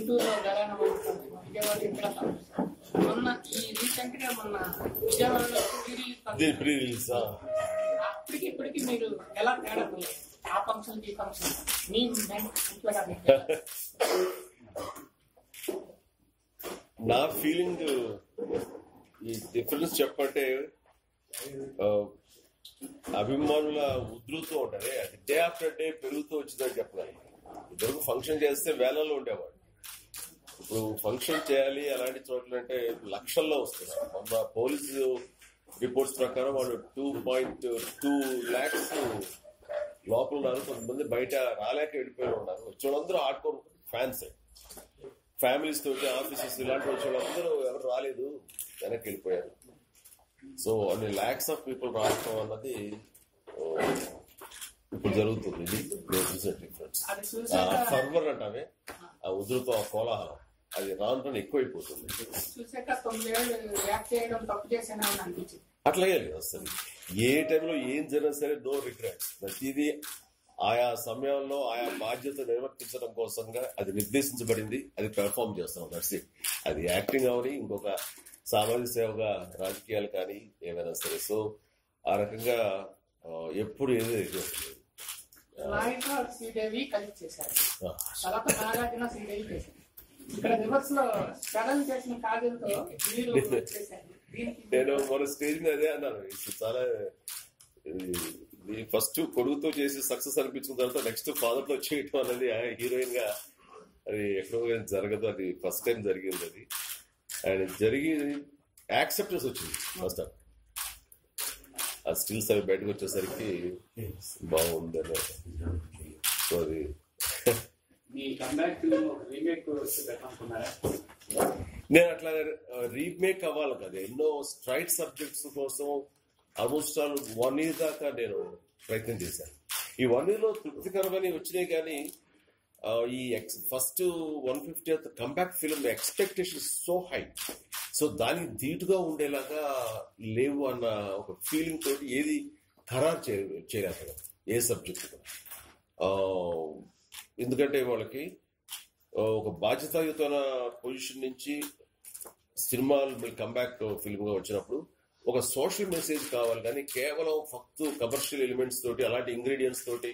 గుంటూరులో గలాన విజయవాడ ఇక్కడ మొన్న ఈ రీసెంట్ గా మొన్న విజయవాడలో ప్రీ రిలీజ్ అప్పటికి ఇప్పటికి మీరు ఎలా తేడా ఆ ఫంక్షన్ ఈ ఫంక్షన్ మీ ఇంట్లో నా ఫీలింగ్ ఈ డిఫరెన్స్ చెప్పంటే అభిమానుల ఉధృతం ఉంటుంది, అది డే ఆఫ్టర్ డే పెరుగుతూ వచ్చిందని చెప్పాలి. ఇద్దరు ఫంక్షన్ చేస్తే వేలల్లో ఉండేవాడు, ఇప్పుడు ఫంక్షన్ చేయాలి అలాంటి చోట్ల అంటే లక్షల్లో వస్తున్నారు. మొన్న పోలీసు రిపోర్ట్స్ ప్రకారం వాళ్ళు 2.2 lakhs లోపల ఉన్నారు, కొంతమంది బయట రాలేక వెళ్ళిపోయి ఉన్నారు. వచ్చేవాళ్ళందరూ ఆడుకోరు ఫ్యాన్స్, ఫ్యామిలీస్ తోటి ఆఫీసెస్ ఇలాంటి వచ్చేవాళ్ళందరూ ఎవరు రాలేదు, వెనక్కి వెళ్ళిపోయారు. సో అన్ని lakhs ఆఫ్ పీపుల్ రావడం అన్నది ఇప్పుడు జరుగుతుంది. ఇది డిఫరెన్స్. ఫర్వర్ అంటామే ఆ ఉధృతం, ఆ కోలాహలం అది రాను ఎక్కువైపోతుంది. అట్లాగే లేదు అసలు. ఏ టైంలో ఏం జరిగినా సరే నో రిగ్రెట్స్. ప్రతిదీ ఆయా సమయంలో ఆయా బాధ్యత నిర్వర్తించడం కోసంగా అది నిర్దేశించబడింది, అది పెర్ఫార్మ్ చేస్తాం. That's it. అది యాక్టింగ్ అవని, ఇంకొక సామాజిక సేవగా, రాజకీయాలు కానీ ఏమైనా సరే. సో ఆ రకంగా ఎప్పుడు ఏదో శ్రీదేవి కలిసి చేశారు, తర్వాత నాగార్జున శ్రీదేవి చేశారు. ఇక్కడ రివర్స్ లో స్ట్రగల్ చేసిన కాజల్తో నేను మన స్టేజ్ మీద అదే అన్నాను. చాలా ఫస్ట్ కొడుకుతో చేసి సక్సెస్ అనిపించిన తర్వాత నెక్స్ట్ ఫాదర్ తో చేయటం అనేది హీరోయిన్ గా అది ఎక్కడో జరగదు. అది ఫస్ట్ టైం జరిగింది. అది అండ్ జరిగి యాక్సెప్టెన్స్ వచ్చింది ఫస్ట్. ఆ స్టిల్స్ అవి బయటకు వచ్చేసరికి బాగుంది అని. సో అది నేను అట్లా రీమేక్ అవ్వాలి కదా, ఎన్నో స్ట్రైట్ సబ్జెక్ట్స్ కోసం ఆల్మోస్ట్ 1 year దాకా నేను ప్రయత్నం చేశాను. ఈ 1 year లో తృప్తికరమని వచ్చినాయి, కానీ ఈ first 150th comeback film expectation so high. So దానికి ధీటుగా ఉండేలాగా లేవు అన్న ఒక ఫీలింగ్ తోటి ఏది ఖరారు చేయలేక ఏ సబ్జెక్ట్ కూడా. ఎందుకంటే వాళ్ళకి ఒక బాధ్యతాయుతమైన పొజిషన్ నుంచి సినిమాలు కంబ్యాక్ ఫిల్మ్ గా వచ్చినప్పుడు ఒక సోషల్ మెసేజ్ కావాలి, కానీ కేవలం ఫక్తు కమర్షియల్ ఎలిమెంట్స్ తోటి అలాంటి ఇంగ్రీడియంట్స్ తోటి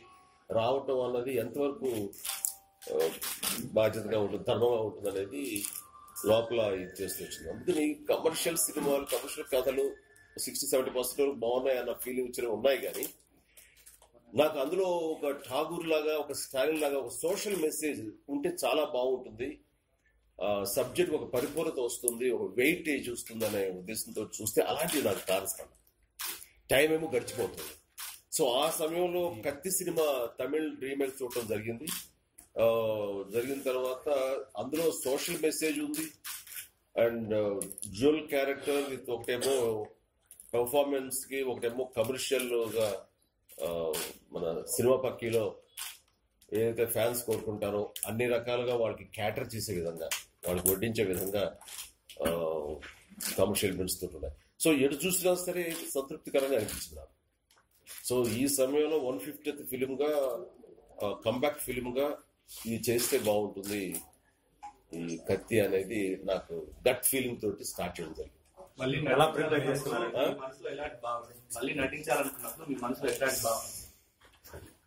రావటం అన్నది ఎంతవరకు బాధ్యతగా ఉంటుంది, ధర్మంగా ఉంటుంది అనేది లోపల ఇది చేస్తూ వచ్చింది. అందుకని కమర్షియల్ సినిమాలు, కమర్షియల్ కథలు 60-70% బాగున్నాయి అన్న ఫీలింగ్ వచ్చినవి ఉన్నాయి. కానీ నాకు అందులో ఒక ఠాగూర్ లాగా, ఒక స్టాలిన్ లాగా ఒక సోషల్ మెసేజ్ ఉంటే చాలా బాగుంటుంది, సబ్జెక్ట్ ఒక పరిపూర్ణత వస్తుంది, ఒక వెయిటేజ్ వస్తుంది అనే ఉద్దేశంతో చూస్తే అలాంటివి నాకు కారుస్తాను. టైం ఏమో గడిచిపోతుంది. సో ఆ సమయంలో కత్తి సినిమా తమిళ్ రీమేక్ చూడటం జరిగింది. జరిగిన తర్వాత అందులో సోషల్ మెసేజ్ ఉంది అండ్ డ్యూయల్ క్యారెక్టర్ విత్ ఒకటేమో పర్ఫార్మెన్స్ కి, ఒకటేమో కమర్షియల్ గా మన సినిమా పక్కీలో ఏదైతే ఫ్యాన్స్ కోరుకుంటారో అన్ని రకాలుగా వాళ్ళకి క్యాటర్ చేసే విధంగా, వాళ్ళకి వడ్డించే విధంగా కమర్షియల్ ఎలిమెంట్స్ తోటి ఉన్నాయి. సో ఎటు చూసినా సరే సంతృప్తికరంగా అనిపించింది నాకు. సో ఈ సమయంలో 150th ఫిలిం గా, కంబ్యాక్ ఫిలిం గా ఇది చేస్తే బాగుంటుంది ఈ కత్తి అనేది నాకు గట్ ఫీలింగ్ తోటి స్టార్ట్ చేయడం జరిగింది.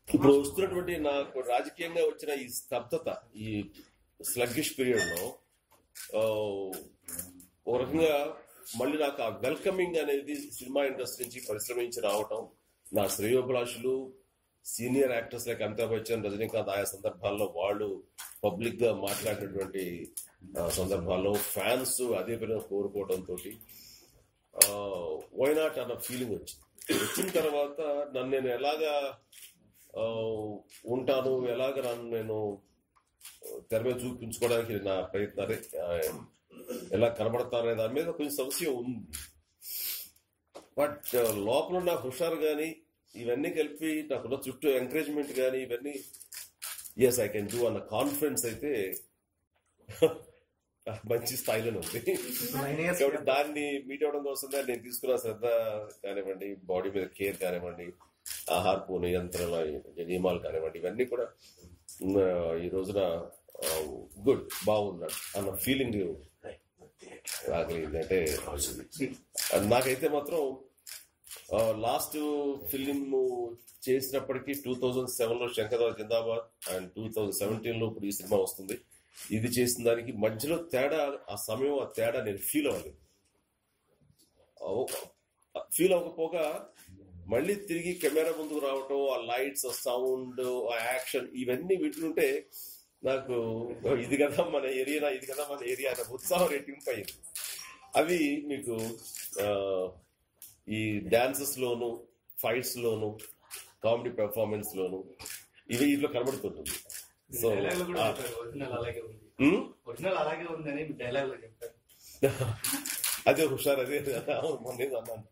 ఇప్పుడు వస్తున్నటువంటి నాకు రాజకీయంగా వచ్చిన ఈ స్తబ్దత, ఈ స్లగ్గిష్ పీరియడ్ లో ఒక రకంగా మళ్ళీ నాకు ఆ వెల్కమింగ్ అనేది సినిమా ఇండస్ట్రీ నుంచి పరిశ్రమించి రావటం, నా శ్రేయోభిలాషులు senior actors like Amitabh Bachchan, Rajinikanth ఆయా సందర్భాల్లో వాళ్ళు పబ్లిక్ గా మాట్లాడినటువంటి సందర్భాల్లో ఫ్యాన్స్ అదే పనిగా కోరుకోవడంతో వై నాట్ అన్న ఫీలింగ్ వచ్చిన తర్వాత నన్ను నేను ఎలాగా ఉంటాను, ఎలాగ నన్ను నేను తెర మీద చూపించుకోవడానికి నా ప్రయత్నాలు ఎలా కనబడతానే దాని మీద కొంచెం సమస్య ఉంది. బట్ లోపల ఉన్న హుషారు కానీ ఇవన్నీ కలిపి నాకున్న చుట్టూ ఎంకరేజ్మెంట్ కానీ ఇవన్నీ ఎస్ ఐ కెన్ డూ అన్న కాన్ఫిడెన్స్ అయితే మంచి స్థాయిలోనే ఉంది. కాబట్టి దాన్ని మీట్ అవడం కోసం నేను తీసుకున్న శ్రద్ధ కానివ్వండి, బాడీ మీద కేర్ కానివ్వండి, ఆహారపు నియంత్రణ నియమాలు కానివ్వండి, ఇవన్నీ కూడా ఈ రోజున గుడ్ బాగున్నాడు అన్న ఫీలింగ్ రాగలిగింది. అంటే నాకైతే మాత్రం లాస్ట్ ఫిలిం చేసినప్పటికీ 2007లో శంకర్రావు జిందాబాద్ అండ్ 2017లో ఇప్పుడు ఈ సినిమా వస్తుంది. ఇది చేసిన దానికి మధ్యలో తేడా, ఆ సమయం ఆ తేడా నేను ఫీల్ అవ్వలేదు. ఫీల్ అవ్వకపోగా మళ్ళీ తిరిగి కెమెరా ముందుకు రావటం, ఆ లైట్స్, ఆ సౌండ్, ఆ యాక్షన్ ఇవన్నీ వింటుంటే నాకు ఇది కదా మన ఏరియా, ఇది కదా మన ఏరియా అనే ఉత్సాహం రెట్టింపు అయింది. అవి మీకు ఈ డాన్సెస్ లోను, ఫైట్స్ లోను, కామెడీ పెర్ఫార్మెన్స్ లోను ఇవి ఇంట్లో కనబడుతుంటుంది. సో అదే హుషారు, అదే మొన్న అన్నాను.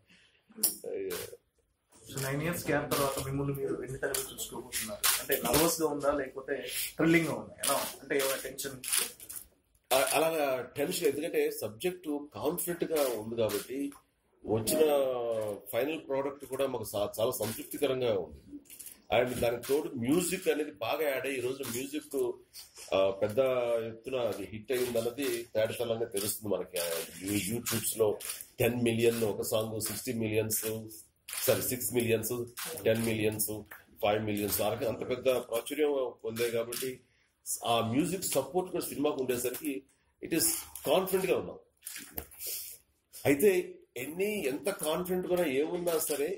9 years గ్యాప్ తర్వాత మిమ్మల్ని మీరు ఎన్ని తరగతి చూసుకోబోతున్నారు? అంటే నర్వస్ గా ఉందా లేకపోతే థ్రిల్లింగ్ గా ఉందా? ఎలా అంటే ఏమైనా టెన్షన్? అలాగా టెన్షన్, ఎందుకంటే సబ్జెక్టు కాన్ఫిడెంట్ గా ఉంది కాబట్టి వచ్చిన ఫైనల్ ప్రోడక్ట్ కూడా మాకు చాలా సంతృప్తికరంగా ఉంది. అండ్ దానికి తోడు మ్యూజిక్ అనేది బాగా యాడ్ అయ్యి, ఈ రోజు మ్యూజిక్ పెద్ద ఎత్తున అది హిట్ అయింది అన్నది తేటతలంగా తెలుస్తుంది మనకి. యూట్యూబ్స్ లో 10 million ఒక song, 60 million, 6 million, 10 million, 5 million అంత పెద్ద ప్రాచుర్యం పొందాయి కాబట్టి ఆ మ్యూజిక్ సపోర్ట్ కూడా సినిమాకు ఉండేసరికి ఇట్ ఈస్ కాన్ఫిడెంట్ గా ఉన్నాం. అయితే ఎంత కాన్ఫిడెంట్ గా ఏమున్నా సరే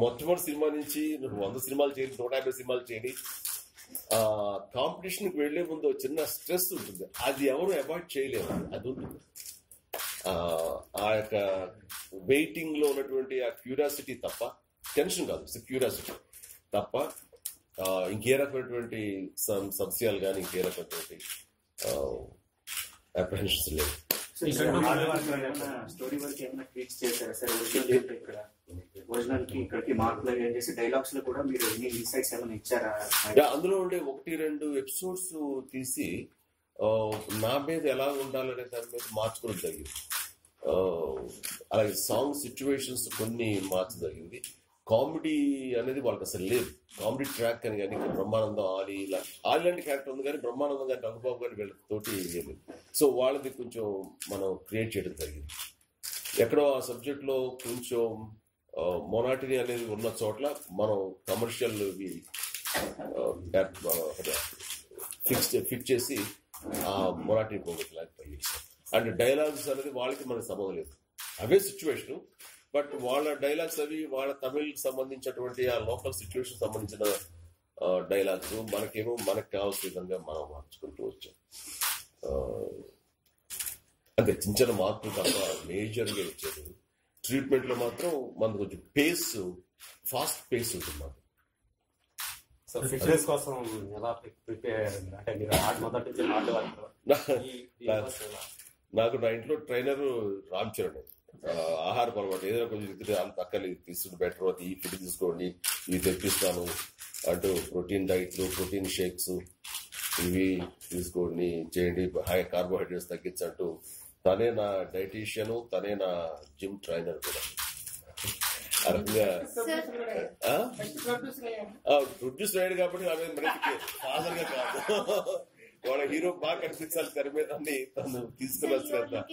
మొట్టమొదటి సినిమా నుంచి 100 సినిమాలు చేయండి, 150 సినిమాలు చేయండి, కాంపిటీషన్కి వెళ్లే ముందు చిన్న స్ట్రెస్ ఉంటుంది. అది ఎవరు అవాయిడ్ చేయలేము, అది ఉంటుంది. ఆ యొక్క వెయిటింగ్ లో ఉన్నటువంటి ఆ క్యూరియాసిటీ తప్ప, టెన్షన్ కాదు, క్యూరియాసిటీ తప్ప ఇంకే రకమైనటువంటి సంశయాలు కానీ ఇంకే రకమైనటువంటి అప్రహెన్షన్స్ లేవు. స్టోరీ వరకు ఏమైనా ట్వీట్స్ చేశారా సార్? ఒరిజినల్ కి ఇక్కడికి మార్పులు చేసి డైలాగ్స్ లో కూడా మీరు ఎన్ని ఇన్సైట్స్ ఏమైనా ఇచ్చారా? అందులో ఉండే 1-2 ఎపిసోడ్స్ తీసి నా మీద ఎలా ఉండాలనే దాని మీద మార్చుకోవడం జరిగింది. అలాగే సాంగ్ సిచ్యువేషన్స్ కొన్ని మార్చదగింది. కామెడీ అనేది వాళ్ళకి అసలు లేదు. కామెడీ ట్రాక్ అని కానీ బ్రహ్మానందం, ఆలి లాంటి క్యారెక్టర్ ఉంది కానీ బ్రహ్మానందం గారి, రఘుబాబు గారి వీళ్ళతోటి లేదు. సో వాళ్ళది కొంచెం మనం క్రియేట్ చేయడం జరిగింది. ఎక్కడో ఆ సబ్జెక్ట్ లో కొంచెం మొనాటినీ అనేది ఉన్న చోట్ల మనం కమర్షియల్ ఫిక్స్ చేసి ఆ మొనాటినీ పోగొట్టలేకపోయి. అండ్ డైలాగ్స్ అనేది వాళ్ళకి మనకి సంబంధం లేదు, అవే సిచ్యువేషన్. బట్ వాళ్ళ డైలాగ్స్ అవి వాళ్ళ తమిళకి సంబంధించినటువంటి ఆ లోకల్ సిచ్యువేషన్ సంబంధించిన డైలాగ్స్ మనకేమో మనకు కావాల్సిన విధంగా మనం మార్చుకుంటూ వచ్చాం. అంటే చిన్న చిన్న మార్పులు తప్ప మేజర్గా ఇచ్చేది. ట్రీట్మెంట్ లో మాత్రం మనకు కొంచెం ఫాస్ట్ పేస్ ఉంటుంది. మాకు ఫిట్నెస్ కోసం ఎలా ప్రిపేర్ అయ్యారు? అంటే మీరు మొదటి నుంచి నాకు నా ఇంట్లో ట్రైనర్ రామ్ చరణ్. ఆహార అలవాటు ఏదైనా కొంచెం అంత అక్కలు తీసుకుంటే బెటర్, అది ఈ ఫుడ్ తీసుకోండి, ఇవి తెప్పిస్తాను అంటూ ప్రోటీన్ డైట్లు, ప్రోటీన్ షేక్స్ ఇవి తీసుకోండి, చేయండి, హై కార్బోహైడ్రేట్స్ తగ్గించంటూ తనే నా డైటీషియన్, తనే నా జిమ్ ట్రైనర్ కూడా. ఆ రకంగా ప్రొడ్యూస్ అయ్యాడు కాబట్టి ఆమె మనకి ఫాదర్ గా కాదు, వాళ్ళ హీరో బాగా కనిపించాలి తెర మీద అని తను తీసుకుని వచ్చినంత.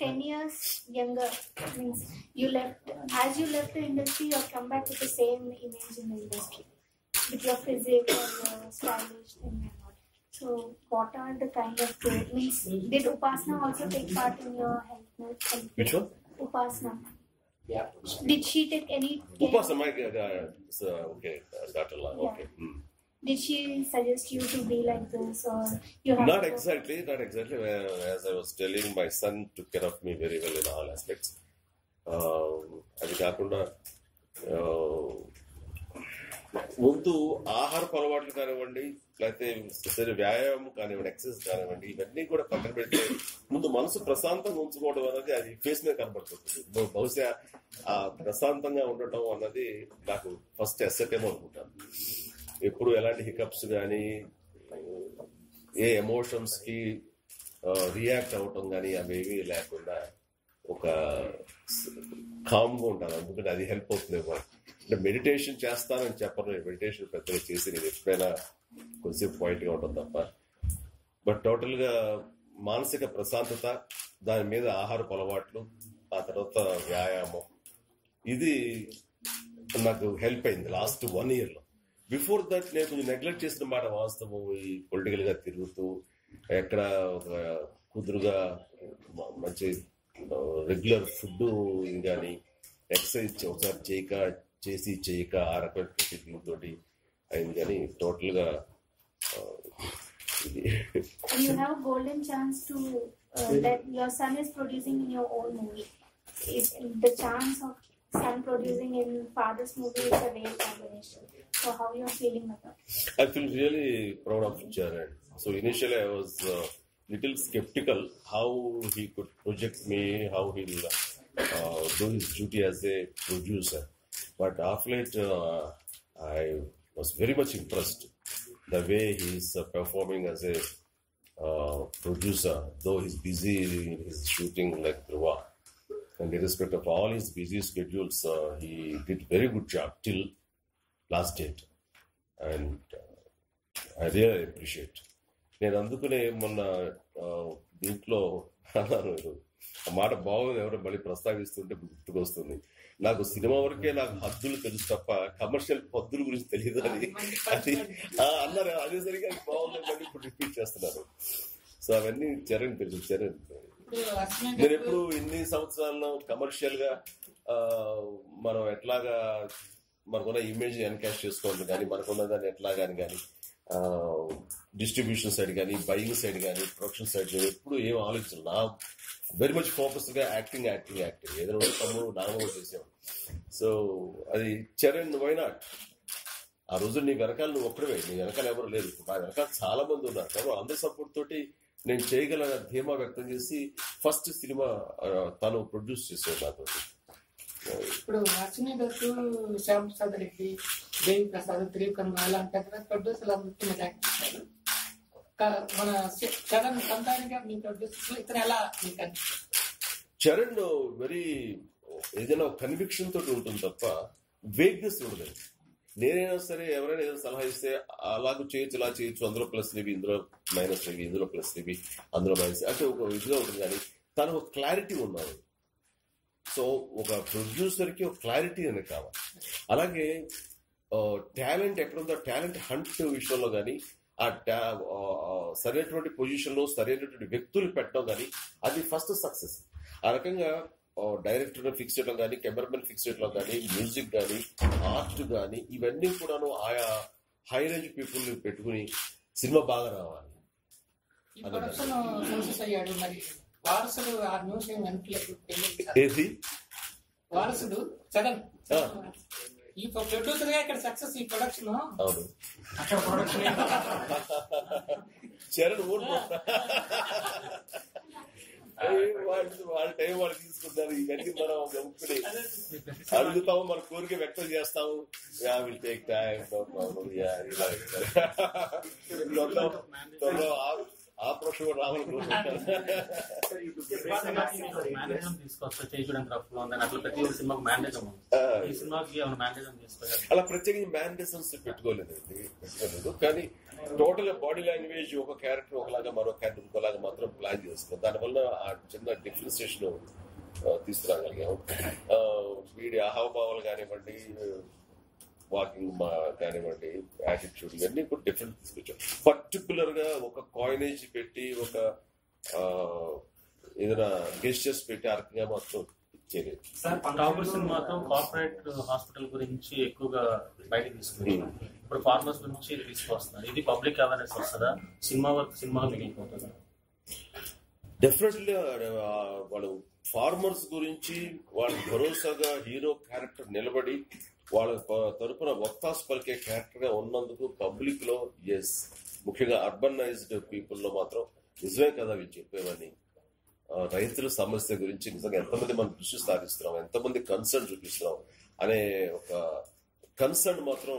10 years younger means you left the industry, you have come back with the same image in the industry with your physique and stylish and all. So what are the kind of means did Upasana also take part in your health? Which one? Upasana. Yeah. Did she take any? Upasana, my okay, daughter-in-law. Yeah. Okay. Did she suggest you to be like this, or you have? Not exactly. As I was telling, my son took care of me very well in all aspects. అది కాకుండా ముందు ఆహారపు అలవాట్లు కానివ్వండి, లేకపోతే వ్యాయామం కానివ్వండి, exercise కానివ్వండి, ఇవన్నీ కూడా పక్కన పెడితే ముందు మనసు ప్రశాంతంగా ఉంచుకోవడం అనేది అది ఫేస్ మీద కనబడుతుంది. బహుశా ఆ ప్రశాంతంగా ఉండటం అన్నది నాకు ఫస్ట్ అసెట్ ఏమో అనుకుంటాను. ఎప్పుడు ఎలాంటి హికప్స్ కానీ, ఏ ఎమోషన్స్ కి రియాక్ట్ అవటం కానీ అవేవి లేకుండా ఒక కామ్గా ఉంటాను. అందుకని అది హెల్ప్ అవుతుందేమో. అంటే మెడిటేషన్ చేస్తానని చెప్పను, మెడిటేషన్ పెద్దగా చేసి నేను ఎప్పుడైనా కొంచెంసేపు పాయింట్గా ఉంటాను తప్ప బట్ టోటల్ గా మానసిక ప్రశాంతత, దాని మీద ఆహారపు అలవాట్లు, ఆ తర్వాత వ్యాయామం, ఇది నాకు హెల్ప్ అయింది లాస్ట్ 1 year లో. బిఫోర్ దట్ నేను కొంచెం నెగ్లెక్ట్ చేసిన మాట వాస్తవం. ఈ పొలిటికల్ గా తిరుగుతూ ఎక్కడ ఒక కుదురుగా మంచి రెగ్యులర్ ఫుడ్ కానీ ఎక్సర్సైజ్ ఒకసారి చేయక ఆ రకమైన దీంతో అయింది. కానీ టోటల్ గా ఇది. You have a golden chance to that your son is producing in your own movie. The chance of son producing in father's movie is a rare combination. So how you are feeling about it? I feel really proud of Jared. So initially I was little skeptical how he could project me, how he'll do his duty as a producer. But after late, I was very much impressed the way he's performing as a producer, though he's busy in his shooting like Dhruva. And irrespective of all his busy schedules, he did very good job till last date. And I really appreciate. నేను అందుకనే మొన్న దీంట్లో అన్నాను, ఆ మాట బాగుంది, ఎవరో మళ్ళీ ప్రస్తావిస్తుంటే గుర్తుకొస్తుంది. నాకు సినిమా వరకే నాకు హద్దులు తెలుసు తప్ప కమర్షియల్ పద్దుల గురించి తెలియదు అని అన్నారు. అదేసరికి అది బాగుంది, మళ్ళీ ఇప్పుడు రిపీట్ చేస్తున్నారు. సో అవన్నీ చరణ్ తెలుసు. చరణ్ నేను ఎప్పుడు ఇన్ని సంవత్సరాల్లో కమర్షియల్ గా మనం ఎట్లాగా మనకున్న ఇమేజ్ ఎన్కాష్ చేసుకోవాలి కానీ, మనకున్న దాన్ని ఎట్లాగా కానీ డిస్ట్రిబ్యూషన్ సైడ్ కానీ, బయింగ్ సైడ్ కానీ, ప్రొడక్షన్ సైడ్ కానీ ఎప్పుడు ఏం ఆలోచించాలి. నా వెరీ మచ్ ఫోకస్డ్ గా యాక్టింగ్ ఏదైనా తమ్ముడు నాగో చేసేవాడు. సో అది చరణ్ వై నాట్. ఆ రోజు నీ వెనకాల నువ్వు ఒక్కడే, నీ వెనకాల ఎవరు లేదు, నా వెనకాల చాలా మంది ఉన్నారు. కాబట్టి అందరి సపోర్ట్ తోటి నేను చేయగల ధీమా వ్యక్తం చేసి ఫస్ట్ సినిమా తను ప్రొడ్యూస్ చేసేవాడు నాతో. ఇప్పుడు అశ్విని దత్తు, శ్యామ్ ప్రసాద్ రెడ్డి, దేవి ప్రసాద్, త్రివిక్రమ్ అలాంటి ప్రొడ్యూసర్లు అందరికీ యాక్ట్ చేశారు. మన చరణ్ సంతానిగా మీ ప్రొడ్యూసర్ ఇతను ఎలా మీకు అనిపిస్తుంది? చరణ్ వెరీ ఏదైనా కన్విక్షన్ తోటి ఉంటుంది తప్ప వేగ్నెస్ ఉండదు. నేనైనా సరే ఎవరైనా ఏదైనా సలహా ఇస్తే అలాగూ చేయొచ్చు, ఇలా చేయొచ్చు, అందులో ప్లస్ ఇవి, ఇందులో మైనస్ ఇవి, ఇందులో ప్లస్ ఇవి, అందులో మైనస్ అంటే ఒక ఇదిగా ఉంటుంది. కానీ తను ఒక క్లారిటీ ఉన్నాడు. సో ఒక ప్రొడ్యూసర్ కి ఒక క్లారిటీ అనేది కావాలి. అలాగే టాలెంట్ ఎక్కడుందో టాలెంట్ హంట్ విషయంలో కానీ, ఆ సరైనటువంటి పొజిషన్ లో సరైనటువంటి వ్యక్తులు పెట్టడం కానీ అది ఫస్ట్ సక్సెస్. ఆ రకంగా డైరెక్టర్ ఫిక్స్ చేయడం కానీ, కెమెరామెన్ ఫిక్స్ చేయడం కానీ, మ్యూజిక్ కానీ, ఆర్ట్ కానీ ఇవన్నీ కూడాను ఆయా హై రేంజ్ పీపుల్ పెట్టుకుని సినిమా బాగా రావాలి. వారసుడు ఆ న్యూస్ ఏం వెనకలేదు. ఏది వారసుడు చరణ్ ఈ ప్రొడ్యూసర్ గా ఇక్కడ సక్సెస్ ఈ ప్రొడక్షన్. అవును, అక్కడ ప్రొడక్షన్ చరణ్ వాళ్ళ టైం వాళ్ళు తీసుకుంటారు. ఇవన్నీ మనం గమ్ముకుని అడుగుతాము, మన కోరిక వ్యక్తం చేస్తాము. Will take time, no problem. ఆ ప్రశ్న కూడా రావాలనుకుంటున్నాను. అలా ప్రత్యేకంగా మ్యానరిజమ్స్ పెట్టుకోలేదు. కానీ టోటల్ గా బాడీ లాంగ్వేజ్ ఒక క్యారెక్టర్ ఒకలాగా, మరో క్యారెక్టర్ ఇంకోలాగా మాత్రం ప్లాన్ చేసుకున్నాం. దానివల్ల ఆ చిన్న డిఫరెన్సియేషన్ తీసుకురాగలిగాం. వీడి హావభావాలు కానివ్వండి, వాకింగ్ కానివ్వండి, యాటిట్యూడ్ ఇవన్నీ కూడా డిఫరెంట్ తీసుకొచ్చాం. పర్టికులర్ గా ఒక కాయినేజ్ పెట్టి, ఒక ఏదైనా గెస్టర్స్ పెట్టి ఆ రకంగా మాత్రం చేయలేదు. సినిమాతో కార్పొరేట్ హాస్పిటల్ గురించి ఎక్కువగా బయటకు తీసుకొచ్చారు. ఇప్పుడు ఫార్మర్స్ గురించి తీసుకొస్తున్నారు. ఇది పబ్లిక్ అవేర్నెస్ వస్తుందా? సినిమా మిగిలిపోతుందా? డెఫినెట్లీ వాళ్ళు ఫార్మర్స్ గురించి వాళ్ళ భరోసాగా హీరో క్యారెక్టర్ నిలబడి వాళ్ళ తరపున వత్తాసు పలికే క్యారెక్టర్ గా ఉన్నందుకు పబ్లిక్ లో ఎస్, ముఖ్యంగా అర్బనైజ్డ్ పీపుల్ లో మాత్రం నిజమే కదా వీళ్ళు చెప్పేవని. రైతుల సమస్య గురించి నిజంగా ఎంతమంది మనం దృష్టి సాధిస్తున్నాం, ఎంతమంది కన్సర్న్ చూపిస్తున్నాం అనే ఒక కన్సర్న్ మాత్రం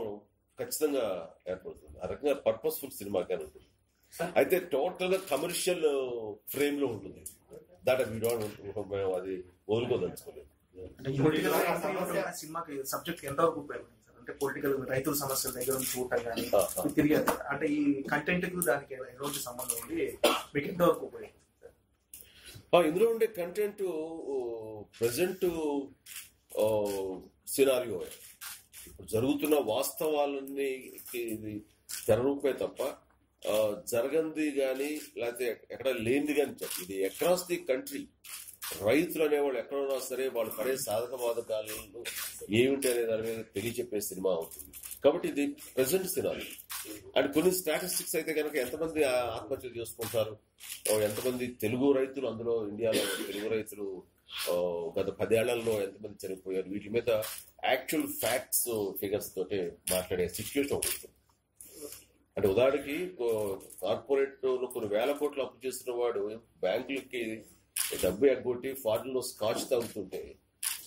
ఖచ్చితంగా ఏర్పడుతుంది. ఆ రకంగా పర్పస్ఫుల్ సినిమాగానే ఉంటుంది. అయితే టోటల్ గా కమర్షియల్ ఫ్రేమ్ లో ఉంటుంది. దాట్ మేము అది వదులుకోదలుచుకోలేదు. సినిమాకి సబ్జెక్ట్ ఎంతవరకు ఉపయోగపడింది సార్? అంటే పొలిటికల్ రైతుల సమస్యల దగ్గర నుంచి చూడటం కానీ తిరిగారు. అంటే ఈ కంటెంట్ కు దానికి ఎటువంటి సంబంధం ఉంది, మీకు ఎంతవరకు ఉపయోగం? ఇందులో ఉండే కంటెంట్ ప్రజెంట్ సినారియో, ఇప్పుడు జరుగుతున్న వాస్తవాలన్నీ ఇది తెరరూపే తప్ప జరగంది కానీ లేకపోతే ఎక్కడ లేనిది కానీ చెప్పు. ఇది అక్రాస్ ది కంట్రీ రైతులు అనేవాళ్ళు ఎక్కడున్నా సరే వాళ్ళు పడే సాధక బాధకాలు ఏమిటి అనే దాని మీద తెలియచెప్పే సినిమా అవుతుంది. కాబట్టి ఇది ప్రెసెంట్ సినారీ. అండ్ కొన్ని స్టాటిస్టిక్స్ అయితే కనుక ఎంతమంది ఆత్మహత్యలు చేసుకుంటారు, ఎంతమంది తెలుగు రైతులు, అందులో ఇండియాలో తెలుగు రైతులు గత 10 ఏళ్లలో ఎంతమంది చనిపోయారు, వీటి మీద యాక్చువల్ ఫ్యాక్ట్స్ ఫిగర్స్ తోటే మాట్లాడే సిచ్యువేషన్ ఉంటుంది. అంటే ఉదాహరణకి కార్పొరేట్ కొన్ని వేల కోట్లు అప్పు చేస్తున్న వాడు బ్యాంకులకి డబ్బు ఎగ్గొట్టి ఫారెన్ లో స్కాచ్ తాగుతుంటే,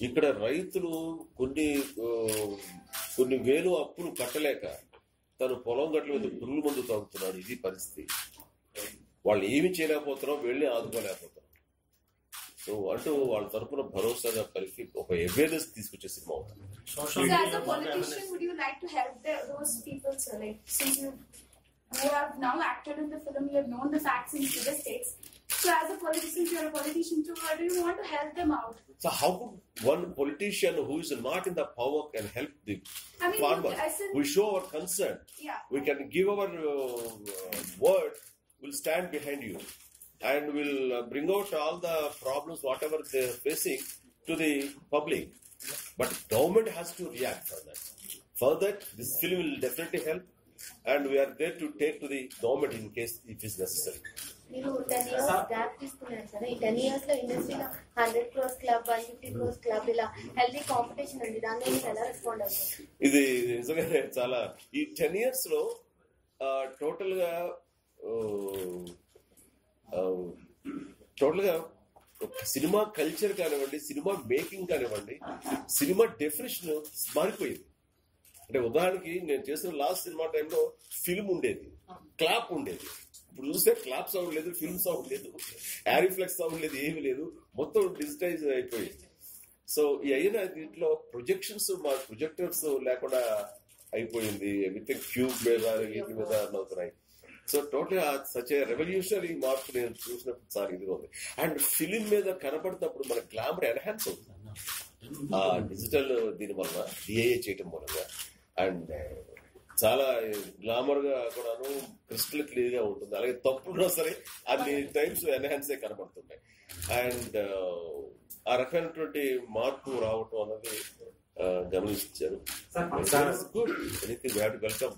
ఇక్కడ రైతులు కొన్ని వేలు అప్పులు కట్టలేక తను పొలం గట్ల మీద పురుగుల మందు తాగుతున్నాడు. ఇది పరిస్థితి. వాళ్ళు ఏమి చేయలేకపోతున్నాం, వెళ్ళి ఆదుకోలేకపోతున్నాం. సో అంటూ వాళ్ళ తరఫున భరోసాగా కలిసి ఒక అవేర్నెస్ తీసుకొచ్చే సినిమా అవుతుంది. So as a politician, would you like to help those people, sir? Like, since you have now acted in the film, you have known the facts in the states. So as a politician, you are a politician too. How do you want to help them out? So how could one politician who is not in the power can help the farmer? We show our concern. Yeah. We can give our word. We'll stand behind you. And will bring out all the problems, whatever they are facing, to the public. But government has to react for that. For that, this film will definitely help, and we are there to take to the government in case it is necessary. మీరు 10 years gap తీసుకున్నారు sir. ఈ 10 years లో ఇండస్ట్రీలో 100 crores club, 150 crores club, ఇలా healthy competition ఉంది. దాన్ని మీరు ఎలా రెస్పాండ్ అవుతారు? ఇది నిజంగానే చాలా ఈ 10 years లో టోటల్ గా సినిమా కల్చర్ కానివ్వండి, సినిమా మేకింగ్ కానివ్వండి, సినిమా డెఫినేషన్ మారిపోయింది. అంటే ఉదాహరణకి నేను చేసిన లాస్ట్ సినిమా టైంలో ఫిల్మ్ ఉండేది, క్లాప్ ఉండేది. ఇప్పుడు చూస్తే క్లాప్ సౌండ్ లేదు, ఫిల్మ్ సౌండ్ లేదు, యారిఫ్లెక్స్ సౌండ్ లేదు, ఏమి లేదు, మొత్తం డిజిటైజ్ అయిపోయింది. సో ఈ అయిన దీంట్లో ప్రొజెక్షన్స్, మా ప్రొజెక్టర్స్ లేకుండా అయిపోయింది. ఎవ్రీథింగ్ క్యూబ్ మీద వీటి మీద అవుతున్నాయి. So total such a revolutionary మార్పు నేను చూసినప్పుడు చాలా ఇదిగా ఉంది. అండ్ ఫిలిం మీద కనపడినప్పుడు మన గ్లామర్ ఎన్హాన్స్ అవుతుంది ఆ డిజిటల్ దీని వల్ల, డిఐఏ చేయటం మూలంగా. అండ్ చాలా గ్లామర్ గా కూడాను క్రిస్టల్ క్లియర్ గా ఉంటుంది. అలాగే తప్పున్నా సరే అన్ని టైమ్స్ ఎన్హాన్స్ కనపడుతున్నాయి. అండ్ ఆ రకమైనటువంటి మార్పు రావటం అన్నది గమనించారు. Good, anything we have to welcome.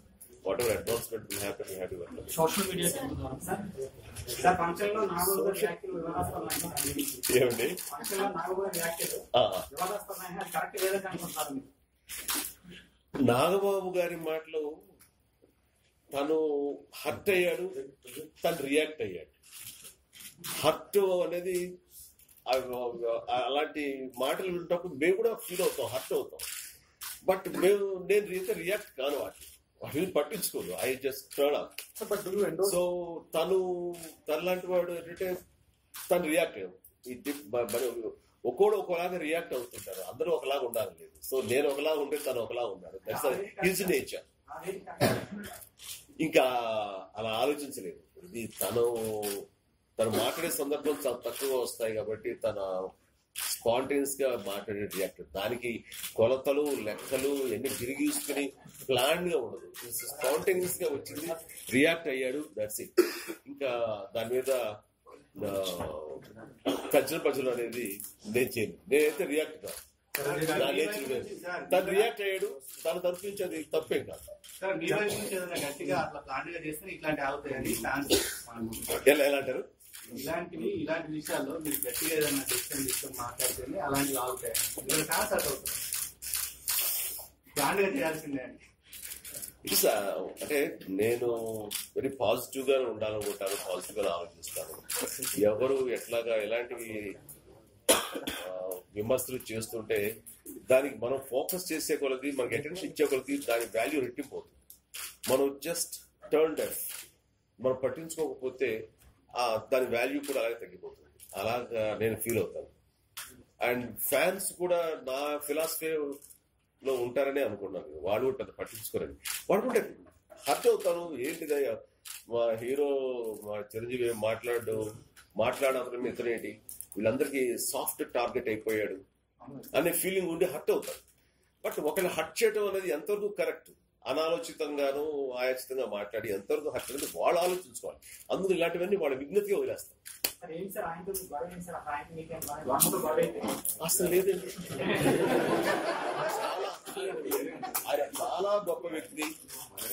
Whatever advancement will happen, we have to welcome. Social media sir function లో నాగబాబు వ్యాఖ్యలు వివాదాస్పదమైన ఏమండి ఫంక్షన్ లో నాగబాబు వ్యాఖ్యలు వివాదాస్పదమైన కరెక్ట్ లేదని అనుకుంటున్నారు మీరు? నాగబాబు గారి మాటలు, తను హర్ట్ అయ్యాడు, తను రియాక్ట్ అయ్యాడు. హర్ట్ అనేది అలాంటి మాటలు వింటప్పుడు మేము కూడా ఫీల్ అవుతాం, హర్ట్ అవుతాం. బట్ నేను రియాక్ట్ కాను, వాటిని పట్టించుకోదు. I just turn off. So తను లాంటి వాడు ఏంటంటే తను రియాక్ట్ అయ్యాడు. ఒక్కోడు ఒకలాగా రియాక్ట్ అవుతుంటారు, అందరూ ఒకలాగా ఉండాలి లేదు. సో నేను ఒకలాగా ఉంటే తను ఒకలాగా ఉన్నాడు. That's his nature. ఇంకా అలా ఆలోచించలేదు. ఇది తను మాట్లాడే సందర్భం చాలా తక్కువగా వస్తాయి కాబట్టి తన స్పాంటేనియస్ గా మాట్లాడే రియాక్ట్. దానికి కొలతలు, లెక్కలు ఎన్ని తిరిగిసుకుని ప్లాన్ గా ఉండదు. స్పాంటేనియస్ గా వచ్చింది, రియాక్ట్ అయ్యాడు, దట్స్ ఇట్. ఇంకా దాని మీద పజలు అనేది నేను చేయను. నేనైతే రియాక్ట్ కాదు, నా నేచర్ వేరు. తను రియాక్ట్ అయ్యాడు, తన తరఫు నుంచి అది తప్పేం కాదు. ఎలా అంటారు? ఇలాంటి విషయాల్లో మీరు గట్టిగా ఏదైనా డిసిషన్ తీసుకొని మాట్లాడితేనే అలాంటివి ఆగుతాయి. ఇక్కడ కాన్సర్ట్ అవుతుంది, ప్లాన్ గా చేయాల్సిందే అండి. అంటే నేను వెరీ పాజిటివ్ గా ఉండాలనుకుంటాను, పాజిటివ్ గా ఆలోచిస్తాను. ఎవరు ఎలాంటివి విమర్శలు చేస్తుంటే దానికి మనం ఫోకస్ చేసే కొలది, మనకి అటెన్షన్ ఇచ్చే కొలది దాని వాల్యూ రెట్టిపోతుంది. మనం జస్ట్ టర్న్ డెఫ్, మనం పట్టించుకోకపోతే దాని వాల్యూ కూడా అలాగే తగ్గిపోతుంది. అలాగా నేను ఫీల్ అవుతాను. అండ్ ఫ్యాన్స్ కూడా నా ఫిలాసఫీ లో ఉంటారని అనుకున్నాను. వాడు కూడా పెద్ద పట్టించుకోరని. వాడు కూడా హర్ట్ అవుతాను. ఏంటిదా మా హీరో మా చిరంజీవి మాట్లాడడం ఇతనేంటి, వీళ్ళందరికీ సాఫ్ట్ టార్గెట్ అయిపోయాడు అనే ఫీలింగ్ ఉండి హర్ట్ అవుతారు. బట్ ఒకళ్ళు హర్ట్ చేయడం అనేది ఎంతవరకు కరెక్ట్, అనాలోచితంగానూ ఆయాచితంగా మాట్లాడి ఎంతవరకు హర్ట్ అనేది వాళ్ళు ఆలోచించుకోవాలి. అందుకు ఇలాంటివన్నీ వాళ్ళ విజ్ఞతగా వదిలేస్తారు. అసలు లేదండి, ఆయన చాలా గొప్ప వ్యక్తి.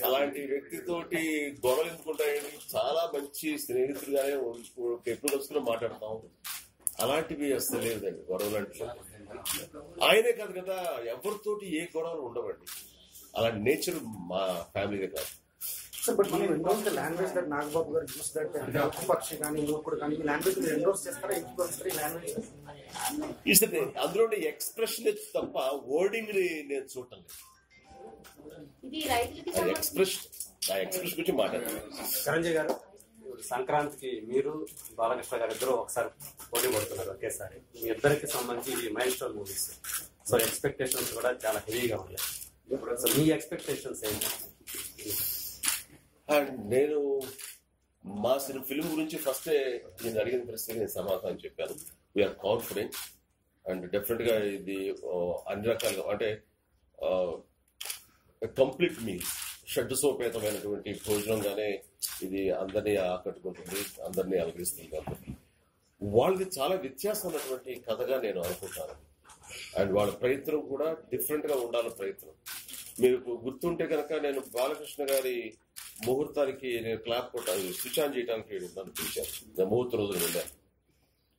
అలాంటి వ్యక్తితోటి గొడవలు ఎందుకుంటాయండి? చాలా మంచి స్నేహితులుగానే ఎప్పుడు వస్తున్నా మాట్లాడతాం. అలాంటివి అసలు లేదండి గొడవలు అంటే. ఆయనే కాదు కదా, ఎవరితోటి ఏ గొడవలు ఉండవండి. అలాంటి నేచర్ మా ఫ్యామిలీగా కాదు. బట్ మనం endorse the language that Nagababu గారు యూస్ దట్ పక్షి కానీ ఇంకొకటి కానీ ఈ లాంగ్వేజ్ మీరు ఎండోర్స్ చేస్తారా? ఎంచుకోవచ్చు ఈ లాంగ్వేజ్ ఇస్తే అందులో ఎక్స్ప్రెషన్ తప్ప వర్డింగ్ ని నేను చూడటం లేదు. ఎక్స్ప్రెషన్ గురించి మాట్లాడారు. చిరంజీవి గారు, సంక్రాంతికి మీరు బాలకృష్ణ గారు ఇద్దరు ఒకసారి పోటీ పడుతున్నారు ఒకేసారి. మీ ఇద్దరికి సంబంధించి mile stone movies, so expectations కూడా చాలా హెవీగా ఉన్నాయి. సో మీ ఎక్స్పెక్టేషన్స్ ఏంటి? నేను మా ఫిల్మ్ గురించి ఫస్టే నేను అడిగిన ప్రశ్నకి నేను సమాధానం చెప్పాను. వీఆర్ కాన్ఫిడెంట్ అండ్ డెఫినెట్ గా ఇది అన్ని రకాలుగా అంటే కంప్లీట్ మీల్, షడ్సోపేతమైనటువంటి భోజనంగానే ఇది అందరినీ ఆకట్టుకుంటుంది, అందరినీ అలగిస్తుంది. కాబట్టి వాళ్ళది చాలా వ్యత్యాసం ఉన్నటువంటి కథగా నేను అనుకుంటాను. అండ్ వాళ్ళ ప్రయత్నం కూడా డిఫరెంట్ గా ఉండాలి ప్రయత్నం. మీకు గుర్తుంటే కనుక నేను బాలకృష్ణ గారి ముహూర్తానికి నేను క్లాప్ కొట్టాను, స్విచ్ ఆన్ చేయడానికి నన్ను పిలిచాను. ముహూర్త రోజులు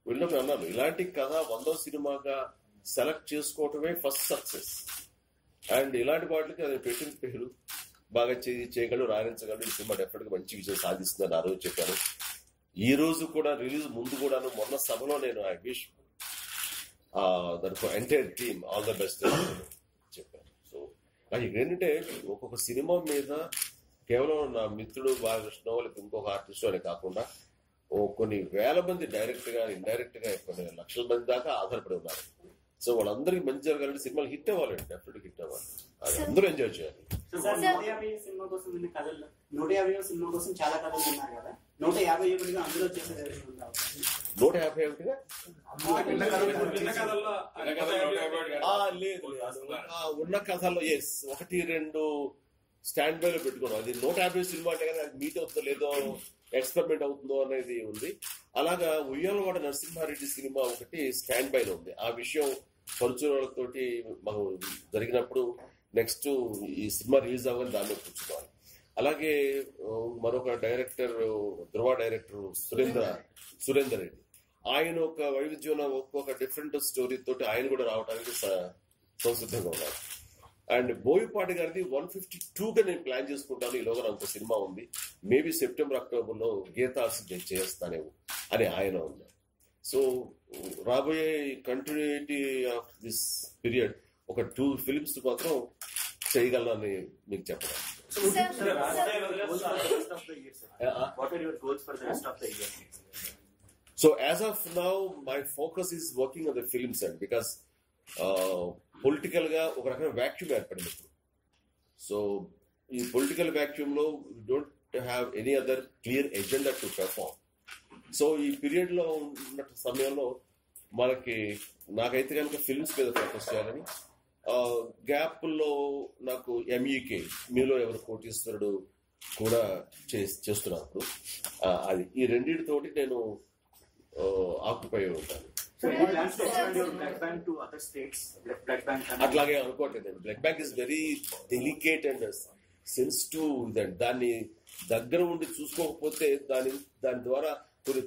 వెళ్ళినప్పుడు అన్నాను, ఇలాంటి కథ 100వ సినిమాగా సెలెక్ట్ చేసుకోవటమే ఫస్ట్ సక్సెస్. అండ్ ఇలాంటి వాటికి అది పెట్టిన పేరు బాగా చేయగలడు, రాణించగలడు, ఈ సినిమా డెఫినెట్ గా మంచి విజయం సాధిస్తుందని ఆ రోజు చెప్పాను. ఈ రోజు కూడా రిలీజ్ ముందు కూడాను మొన్న సభలో నేను ఐ విష్ దానికి entire team all the best చెప్పాను. సో అది ఏంటంటే ఒక్కొక్క సినిమా మీద కేవలం నా మిత్రుడు బాలకృష్ణ లేకపోతే ఇంకొక ఆర్టిస్ట్ అనే కాకుండా కొన్ని వేల మంది డైరెక్ట్ గా ఇండైరెక్ట్ గా కొన్ని లక్షల మంది దాకా ఆధారపడి ఉన్నారు. సో వాళ్ళందరికీ మంచి జరగాలంటే సినిమాలు హిట్ అవ్వాలండి, డెఫినెట్ హిట్ అవ్వాలి, అది అందరూ ఎంజాయ్ చేయాలి. 150 సినిమా కోసం ఇన్ని కథలు, 150 సినిమా కోసం చాలా కథలు ఉన్నారు కదా, 151గా అందులో చేసేది 151గా లేదు ఉన్న కథల్లో ఎస్ 1-2 స్టాండ్ బై లో పెట్టుకోవడం. అది 150 సినిమా అంటే కదా అది మీట్ అవుతుందో లేదో, ఎక్స్పెరిమెంట్ అవుతుందో అనేది ఉంది. అలాగా ఉయ్యాలవాడ నరసింహారెడ్డి సినిమా ఒకటి స్టాండ్ బై లో ఉంది. ఆ విషయం పరుచులతోటి మాకు జరిగినప్పుడు నెక్స్ట్ ఈ సినిమా రిలీజ్ అవ్వని దానిలో కూర్చుకోవాలి. అలాగే మరొక డైరెక్టర్, ధృవ డైరెక్టర్ సురేందర్ రెడ్డి, ఆయన ఒక వైవిధ్యంలో ఒక్కొక్క డిఫరెంట్ స్టోరీ తోటి ఆయన కూడా రావడానికి సంసిద్ధంగా ఉన్నారు. అండ్ బోయపాటి గారిది 152గా నేను ప్లాన్ చేసుకుంటాను. ఈలోగా నాకు సినిమా ఉంది, మేబీ సెప్టెంబర్ అక్టోబర్ లో గీతాస్ చేస్తానేమో అని ఆయన ఉన్నారు. సో రాబోయే కంటిన్యూటీ ఆఫ్ దిస్ పీరియడ్ ఒక 2 ఫిల్మ్స్ మాత్రం చేయగలనని మీకు చెప్పడం. So as of now, my focus is working on the films end because political గా ఒక రకమైన వ్యాక్యూమ్ ఏర్పడింది ఇప్పుడు. సో ఈ పొలిటికల్ వ్యాక్యూమ్ లో don't have any other clear agenda to perform. So ఈ పీరియడ్ లో ఉన్న సమయంలో నాకైతే కనుక ఫిల్మ్స్ మీద ఫోకస్ చేయాలని, గ్యాప్ లో నాకు ఎంఈకే మీలో ఎవరు కోటీశ్వరుడు కూడా చేస్తున్నప్పుడు అది ఈ రెండింటితోటి నేను ఆక్యుపై ఉంటాను. అట్లాగే అనుకోవట్లేదు. Blood bank is very delicate and sensitive. దాన్ని దగ్గర ఉండి చూసుకోకపోతే దాని ద్వారా కొన్ని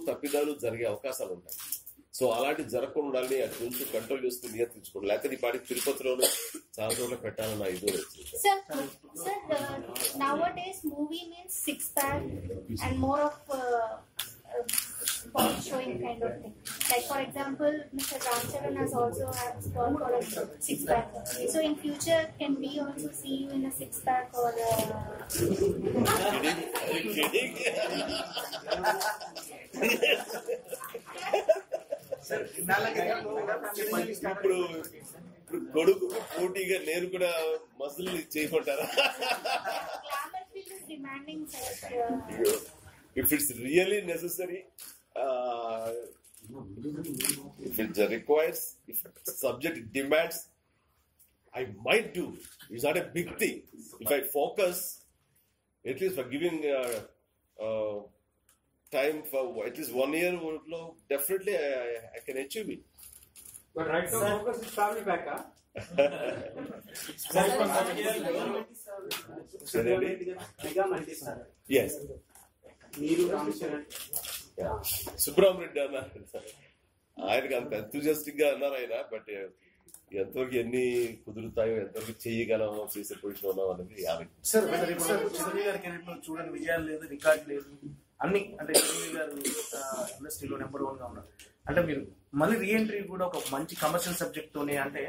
తప్పిదాలు జరిగే అవకాశాలు ఉంటాయి. సో అలాంటి జరగకుండా ఉండాలని అది కొంచెం కంట్రోల్ చేస్తూ నియంత్రించుకోండి. లేకపోతే ఈ పాటికి తిరుపతిలోనే చాలా చోట్ల పెట్టాలన్న ఇది వచ్చింది. Nowadays movie means 6-pack and more of body showing kind of thing. Like for example, Mr. Ramcharan has also gone for a 6-pack. So in future, can we also see you in a 6-pack or? Are you kidding? ఇప్పుడు కొడుకు పోటీగా నేను కూడా muscle చేయమంటారా? Glamour field is demanding such. If it's really necessary, if it requires, if subject demands, I might do. It's not a big thing. If I focus, at least for giving time for at least 1 year, definitely I can achieve it. But right now, focus is family back, huh? Yes. మీరు రామచరణ్ సుబ్రహ్మరెడ్డి అన్నారు, ఆయనకి అంత enthusiastic గా అన్నారు ఆయన. But ఎంతవరకు ఎన్ని కుదురుతాయో, ఎంతవరకు చేయగలమో, చేసే పొజిషన్ ఉన్నాం అనేది సార్ చిరంజీవి గారి కెరీర్ లో చూడండి, విజయాలు లేదు, రికార్డు లేదు, అన్ని. అంటే చిరంజీవి గారు ఇండస్ట్రీలో నెంబర్ 1 గా ఉన్నారు. అంటే మీరు మళ్ళీ రీఎంట్రీ కూడా ఒక మంచి కమర్షియల్ సబ్జెక్ట్ తోనే, అంటే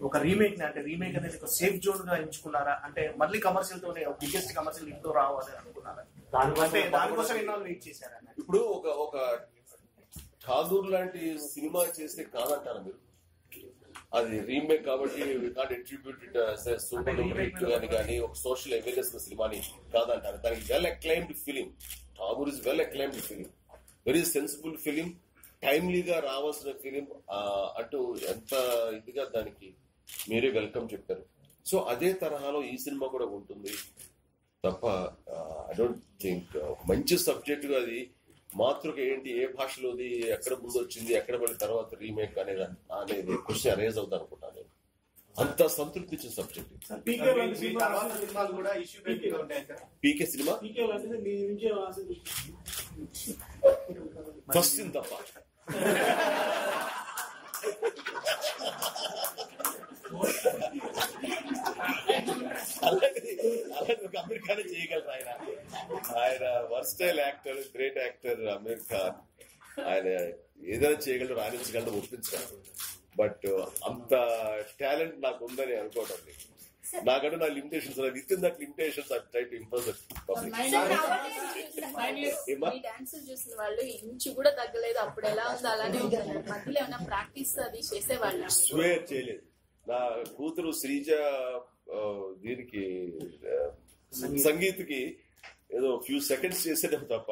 ఒక రీమేక్ ని, అంటే రీమేక్ అనేది ఒక సేఫ్ జోన్ గా ఎంచుకున్నారా? అంటే మళ్ళీ కమర్షియల్ తోనే బిగ్గెస్ట్ కమర్షియల్ ఇంట్లో రావాలి అనుకున్నారా? దానికోసం ఎన్నాళ్ళు వెయిట్ చేశారా? ఇప్పుడు ఒక ఠాగూర్ లాంటి సినిమా చేస్తే కాదంటారా మీరు? అది రీమేక్ కాబట్టి సూపర్ డూపర్ హిట్ అని కానీ ఒక సోషల్ అవేర్నెస్ సినిమాని కాదంటారు. దానికి well acclaimed film. Tagore is well acclaimed film, very sensible film, టైమ్లీగా రావాల్సిన ఫిలిం అంటూ ఎంత ఇదిగా దానికి మీరే వెల్కమ్ చెప్పారు. సో అదే తరహాలో ఈ సినిమా కూడా ఉంటుంది తప్ప ఐ డోంట్ థింక్ మంచి సబ్జెక్ట్ గా అది మాతృక ఏంటి, ఏ భాషలోది, ఎక్కడ ముందు వచ్చింది, ఎక్కడ పడిన తర్వాత రీమేక్ అనేది క్వశ్చన్ అరేజ్ అవుతుంది అనుకుంటాను నేను. అంత సంతృప్తి ఇచ్చిన సబ్జెక్ట్. పీకే సినిమా ఫస్ట్ సీన్ తప్ప అలాంటి ఒక అమెరికానే చేయగలరు ఆయన. ఆయన versatile actor, great actor Aamir Khan. ఆయన ఏదైనా చేయగలరు, రాణించగలరు, ఒప్పించగలరు. బట్ అంత టాలెంట్ నాకు ఉందని అనుకోవడం లేదు. నాకంటే నా limitations, with in that limitations I try to impress the public. డాన్సులు చూసిన వాళ్ళు ఇంచు కూడా తగ్గలేదు. అప్పుడు ఎలా ఉందో అలానే ఉంటుంది. మధ్యలో ఏమైనా ప్రాక్టీస్ అది చేసేవాళ్ళు? స్వేర్ చేయలేదు. నా కూతురు శ్రీజ దీనికి సంగీత్కి ఏదో ఫ్యూ సెకండ్స్ చేసేటం తప్ప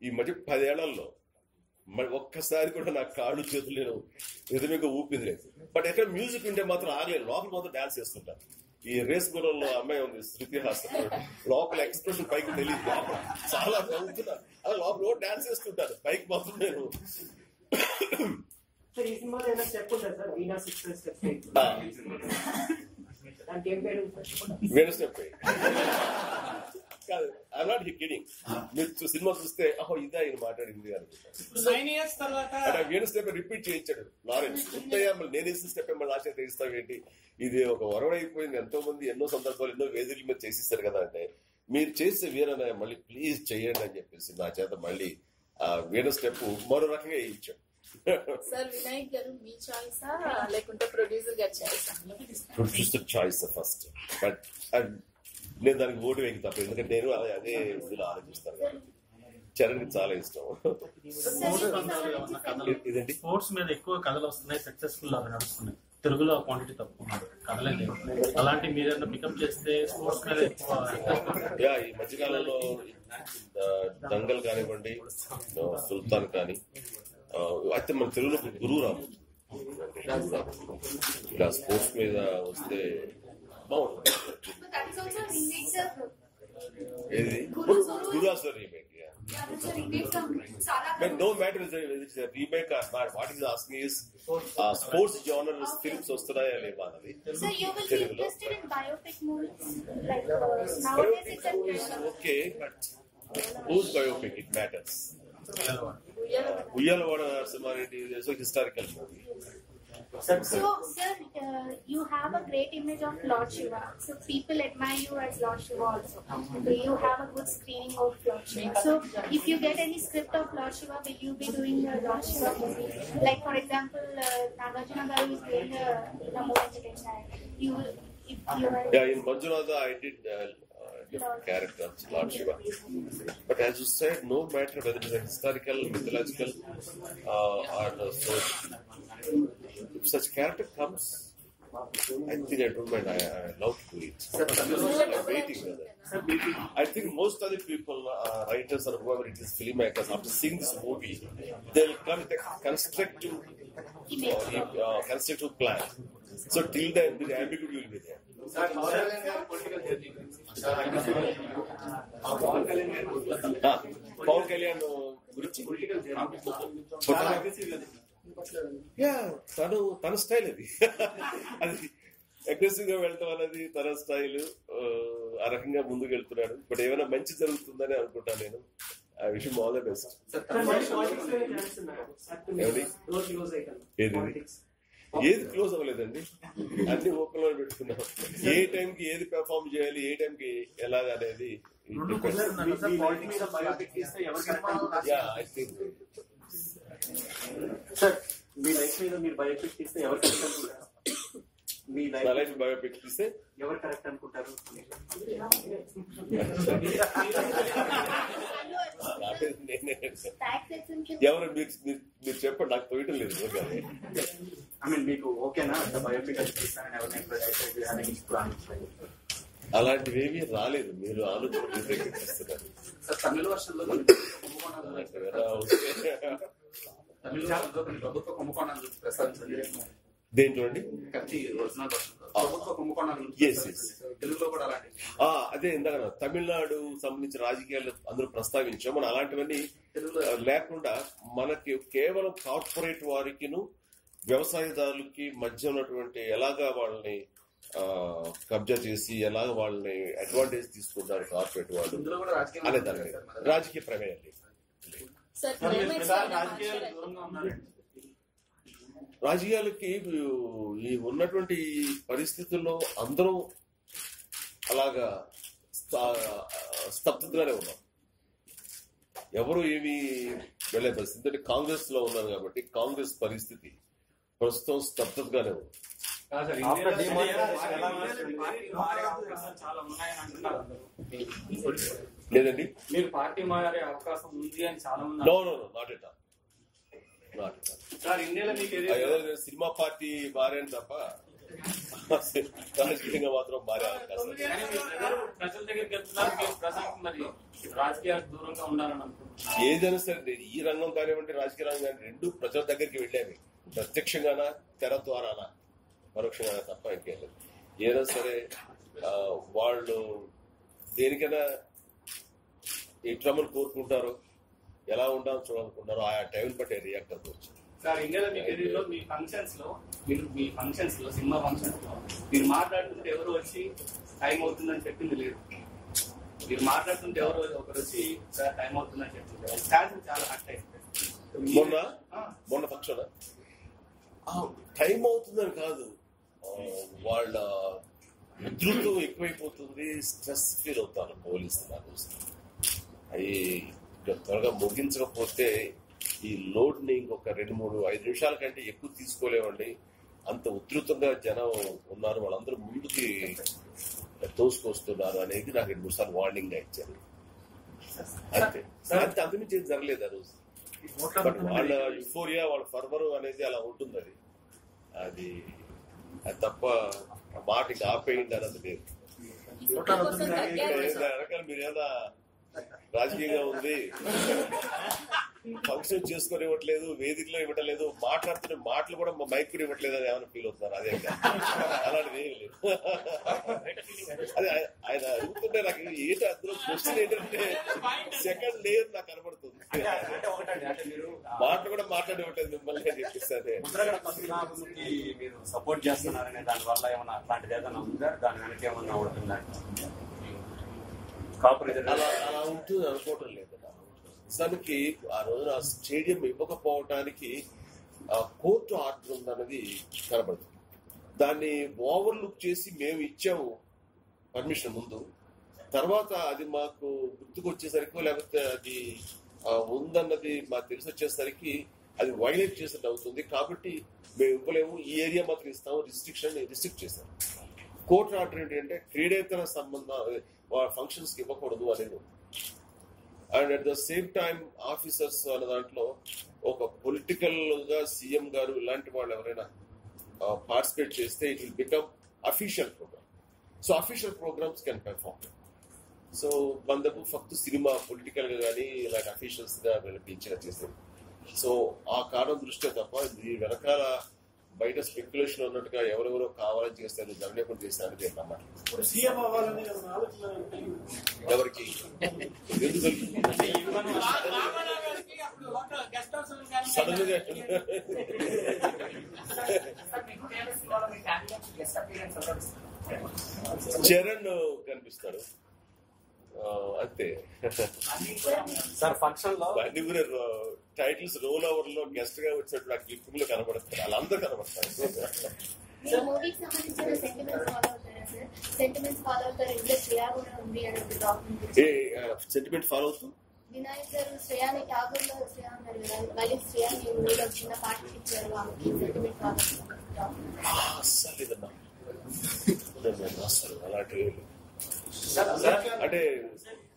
ఈ మధ్య 10 ఏళ్లలో మరి ఒక్కసారి కూడా నా కాళ్ళు చేతులు నేను నిజంగా ఊపింది లేదు. బట్ ఎక్కడ మ్యూజిక్ ఉంటే మాత్రం ఆగలేదు. లోపల మాత్రం డాన్స్ చేస్తుంటాను. ఈ రేస్ గురంలో అమ్మాయి ఉంది శృతి హాసన్, లోపల ఎక్స్ప్రెషన్ పైకి తెలియదు, చాలా నవ్వుతున్నాను. అలా లోపల డాన్స్ చేస్తుంటాను, పైకి మాత్రం నేను వేరే స్టెప్ కాదు. I'm not kidding. మీరు సినిమా చూస్తే అహో ఇదా ఈయన మాట్లాడింది అనుకుంటాను. వేరే స్టెప్ రిపీట్ చేయించాడు లారెన్స్. ఉంటాయా నేను వేసిన స్టెప్ మళ్ళీ లాస్ట్ తెలుస్తావు ఏంటి, ఇది ఒక వరవడైపోయింది. ఎంతో మంది ఎన్నో సందర్భాలు ఎన్నో వేదికల మీద చేసిస్తారు కదా. అంటే మీరు చేస్తే వీరనే మళ్ళీ ప్లీజ్ చెయ్యండి అని చెప్పేసి నా చేత మళ్ళీ వేరే స్టెప్ మరో రకంగా వేయించాడు. సార్ వినాయక్ గారు మీ చాయిసా లేకుంటే ప్రొడ్యూసర్ గారి చాయిసా? Producer choice first. బట్ నేను దానికి ఓటు వేయక తప్ప, ఎందుకంటే నేను అదే ఇందులో ఆలోచిస్తాను కాబట్టి. చరణ్ చాలా ఇష్టం. ఇదండి స్పోర్ట్స్ మీద ఎక్కువ కథలు వస్తున్నాయి, సక్సెస్ఫుల్ అవి నడుస్తున్నాయి. తెలుగులో క్వాంటిటీ తక్కువ కథలే లేవు. అలాంటి మీరేమన్నా పికప్ చేస్తే స్పోర్ట్స్ మీద ఎక్కువ ఈ మధ్యకాలంలో దంగల్ కానివ్వండి, సుల్తాన్ కానీ, అయితే మన తెలుగులో గురురాము ఇలా స్పోర్ట్స్ మీద వస్తే బాగుంటుంది. ఏది Gururaju remake. But no matter if it's a remake or not, what is asking is sports genre films వస్తున్నాయా లేవా అన్నది. So you will be interested in biopic movies? Like nowadays it's a trend. Okay, but whose biopic? It matters. Uyalawada Narasimhareddy is a historical movie. So, sir, you have a great image of Lord Shiva. So, people admire you as Lord Shiva also. You have a good screening of Lord Shiva. So, if you get any script of Lord Shiva, will you be doing a Lord Shiva movie? Like, for example, Nagarjuna Garu is doing a Namo Venkatesaya. You will, if you are... Yeah, in Manjunath, I did different characters, Lord Shiva. But as you said, no matter whether it is a historical, mythological, or so, if such character comes, I think I don't mind. I love to do it. I'm waiting for that. I think most of the people, writers or whoever it is, filmmakers, after seeing this movie, they'll come with a constructive plan. So till then, the ambiguity will be there. Pawan Kalyan గురించి తన style అది అది aggressive గా వెళ్ళటం అనేది తన style. ఆ రకంగా ముందుకు వెళ్తున్నాడు. బట్ ఏమైనా మంచి జరుగుతుందని అనుకుంటాను నేను. ఆ విషయం ఆల్ ద బెస్ట్. ఏది క్లోజ్ అవ్వలేదండి, అన్ని ఓపెన్ లో పెట్టుకున్నాం. ఏ టైంకి ఏది పెర్ఫార్మ్ చేయాలి, ఏ టైంకి ఎలాగ అనేది. సార్ మీ లైఫ్ మీద మీరు బయోపిక్ తీస్తే ఎవరు కరెక్ట్ అనుకుంటారు? మీ లైఫ్ బయోపిక్ తీస్తే ఎవరు కరెక్ట్ అనుకుంటారు? ఎవరు మీరు చెప్పండి, నాకు తోయటం లేదు. ఐ మీన్ మీకు ఓకేనా బయోపిక్ తీస్తానని ఎవరిని అలాంటివేమీ రాలేదు. మీరు ఆలోచన తమిళ వర్షంలో ప్రభుత్వ కుంభకోణాలు ప్రస్తావించండి. దేంట్లో అండి? ప్రభుత్వ కుంభకోణాలు తెలుగులో కూడా అలాంటి అదే ఇందాక తమిళనాడు సంబంధించిన రాజకీయాలు అందరూ ప్రస్తావించాం. మనం అలాంటివన్నీ లేకుండా మనకి కేవలం కార్పొరేట్ వారికిను వ్యవసాయదారులకి మధ్య ఉన్నటువంటి ఎలాగా వాళ్ళని కబ్జా చేసి ఎలాగ వాళ్ళని అడ్వాంటేజ్ తీసుకుంటారు కార్పొరేట్ వాళ్ళు అనే దాని మీద రాజకీయ ప్రమేయం లేదు. రాజకీయాలకి ఈ ఉన్నటువంటి పరిస్థితుల్లో అందరూ అలాగా స్తబ్దతగానే ఉన్నాం. ఎవరు ఏమి వెళ్ళే పరిస్థితి అంటే కాంగ్రెస్ లో ఉన్నారు కాబట్టి కాంగ్రెస్ పరిస్థితి ప్రస్తుతం స్తబ్దతగానే ఉంది. లేదండి, మీరు పార్టీ మారే అవకాశం ఉంది అని చాలా మంది. Not at all. సార్ ఇండియాలో మీకు సినిమా పార్టీ మారాను తప్ప రాజకీయంగా మాత్రం మారే అవకాశం. ప్రజల దగ్గరికి వెళ్తున్నారు, ప్రజలకు మరి రాజకీయాలకు దూరంగా ఉండాలని అనుకుంటున్నారు. ఏదైనా సరే ఈ రంగం కానివ్వండి రాజకీయ రంగం కానీ రెండు ప్రజల దగ్గరికి వెళ్ళేవి. ప్రత్యక్షంగానా తెర ద్వారానా పరోక్షంగానా తప్ప ఇంకేం లేదు. ఏదైనా సరే వాళ్ళు దేనికైనా ఎట్లమని కోరుకుంటారో ఎలా ఉండాలని చూడాలనుకుంటారో ఆయా టైం బట్టి రియాక్ట్ అవ్వచ్చు. సార్ ఇండియాలో మీ కెరీర్లో మీ ఫంక్షన్స్ లో సినిమా ఫంక్షన్స్ లో మీరు మాట్లాడుతుంటే ఎవరు వచ్చి టైం అవుతుందని చెప్పింది లేదు. మీరు మాట్లాడుతుంటే ఎవరు ఒకరు వచ్చి సార్ టైం అవుతుందని చెప్తుంది. చాలా హర్ట్ అయిపోయింది. మొన్న ఫంక్షన్ టైం అవుతుందని కాదు, వాళ్ళ ఉధృతం ఎక్కువైపోతుంది, స్ట్రెస్ ఫీల్ అవుతారు పోలీసులు. అవి త్వరగా ముగించకపోతే ఈ లోడ్ ని ఇంకొక 2-3-5 నిమిషాల కంటే ఎక్కువ తీసుకోలేమండి. అంత ఉధృతంగా జనం ఉన్నారు, వాళ్ళందరూ ముందుకి తోసుకొస్తున్నారు అనేది నాకు 2 సార్లు వార్నింగ్ గా ఇచ్చారు. అంతే, అంతమించి ఏం జరగలేదు ఆ రోజు. బట్ వాళ్ళ యుఫోరియా వాళ్ళ ఫర్వర్ అనేది అలా ఉంటుంది. అది తప్ప మాటికి ఆపేయండి అన్నది లేదు. మీరేదా రాజకీయంగా ఉంది, ఫంక్షన్ చేసుకొని ఇవ్వట్లేదు, వేదికలో ఇవ్వట్లేదు, మాట్లాడుతున్న మాటలు కూడా మైక్ కూడా ఇవ్వట్లేదు అని ఏమైనా ఫీల్ అవుతున్నారు? అదే అలాంటిది ఏమి లేదు. అదే ఆయన అడుగుతుంటే నాకు ఏంటి అందులో క్వశ్చన్ ఏంటంటే సెకండ్ లేయర్ నాకు కనబడుతుంది. మాటలు కూడా మాట్లాడివ్వట్లేదు మిమ్మల్ని అని చెప్పిస్తే మీరు సపోర్ట్ చేస్తున్నారనే దాని వల్ల ఏమన్నా అట్లాంటిది ఏదైనా ఉందా? దాని వెనక ఏమన్నా ఉంటుందా? అలా ఉంటుంది అనుకోవటం లేదు. నిజానికి ఆ రోజున స్టేడియం ఇవ్వకపోవటానికి కోర్టు ఆర్డర్ ఉందన్నది కనబడుతుంది. దాన్ని ఓవర్లుక్ చేసి మేము ఇచ్చాము పర్మిషన్ ముందు, తర్వాత అది మాకు గుర్తుకొచ్చేసరికి లేకపోతే అది ఉందన్నది మాకు తెలిసి వచ్చేసరికి అది వైలేట్ చేసినట్టు అవుతుంది. కాబట్టి మేము ఇవ్వలేము, ఈ ఏరియా మాత్రం ఇస్తాము, రిస్ట్రిక్ట్ చేశాము. కోర్టు ఆర్డర్ ఏంటంటే క్రీడేతర సంబంధం ఫంక్షన్స్ కి ఇవ్వకూడదు అనేది. And at the same time officers అనే దాంట్లో ఒక పొలిటికల్ గా సీఎం గారు ఇలాంటి వాళ్ళు ఎవరైనా పార్టిసిపేట్ చేస్తే it will become official program. So official programs can perform. So మనకు ఫక్త్ సినిమా పొలిటికల్ గా కానీ ఇలాంటి అఫీషియల్స్ గా పిలిచిగా చేసేది. సో ఆ కారణం దృష్ట్యా తప్ప ఈ వెనకాల బయట స్పెక్యులేషన్ ఉన్నట్టుగా ఎవరెవరో కావాలని చేస్తారు, జగన్ చేస్తారు అని చెప్పాను. ఎవరికి సడన్ గా చరణ్ కనిపిస్తాడు అంతే. సార్ ఫంక్షన్ లో టైటిల్స్ రోల్ ఓవర్ లో గెస్ట్ గా వచ్చినట్టు నాకు క్లిప్పింగ్ లో కనబడతారు, వాళ్ళందరూ కనబడతారు. మూవీకి సంబంధించిన సెంటిమెంట్స్ ఫాలో అవుతారా సార్? సెంటిమెంట్స్ ఫాలో అవుతారు, ఇంట్లో శ్రేయా కూడా ఉంది అని డాక్యుమెంట్. సెంటిమెంట్ ఫాలో అవుతూ వినాయక్ గారు శ్రేయాని ఠాగూర్ లో శ్రేయా అన్నారు కదా, మళ్ళీ శ్రేయాని మూవీలో చిన్న పాటలు ఇచ్చారు, ఆమెకి సెంటిమెంట్ ఫాలో అస్సలు అలాంటి అంటే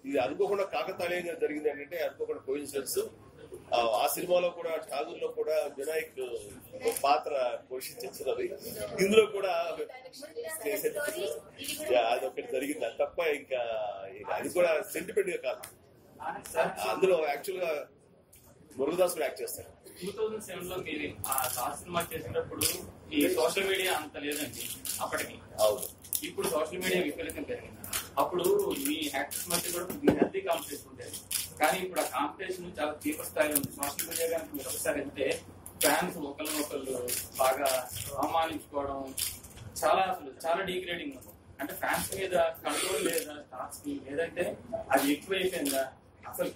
ఇది అనుకోకుండా కాకతాళీయంగా జరిగింది ఏంటంటే, అనుకోకుండా కోయిన్సిడెన్స్. ఆ సినిమాలో కూడా ఠాగూర్ లో కూడా వినాయక్ పాత్ర పోషించినది, ఇందులో కూడా అది ఒకటి జరిగింది. అది తప్ప ఇంకా అది కూడా సెంటిమెంట్ గా కాదు. అందులో యాక్చువల్ గా మురుగదాస్ కూడా యాక్ట్ చేస్తారు. 2007 లో మీరు ఆ సినిమా చేసినప్పుడు ఈ సోషల్ మీడియా అంత లేదండి అప్పటికి. అవును, ఇప్పుడు సోషల్ మీడియా విపరీతం పెరిగింది. అప్పుడు మీ యాక్టర్స్ మధ్య కూడా మీ హెల్తీ కాంపిటీషన్ ఉండేది, కానీ ఇప్పుడు ఆ కాంపిటీషన్ చాలా తీవ్ర స్థాయిలో ఉంది. సోషల్ మీడియా కనుక మీరు ఒకసారి వెళ్తే ఫ్యాన్స్ ఒకళ్ళు బాగా అవమానించుకోవడం, చాలా డీగ్రేడింగ్ ఉంది. అంటే ఫ్యాన్స్ మీద కంట్రోల్ లేదా, స్టార్స్ కి లేదంటే అది ఎక్కువైపోయిందా, అసలు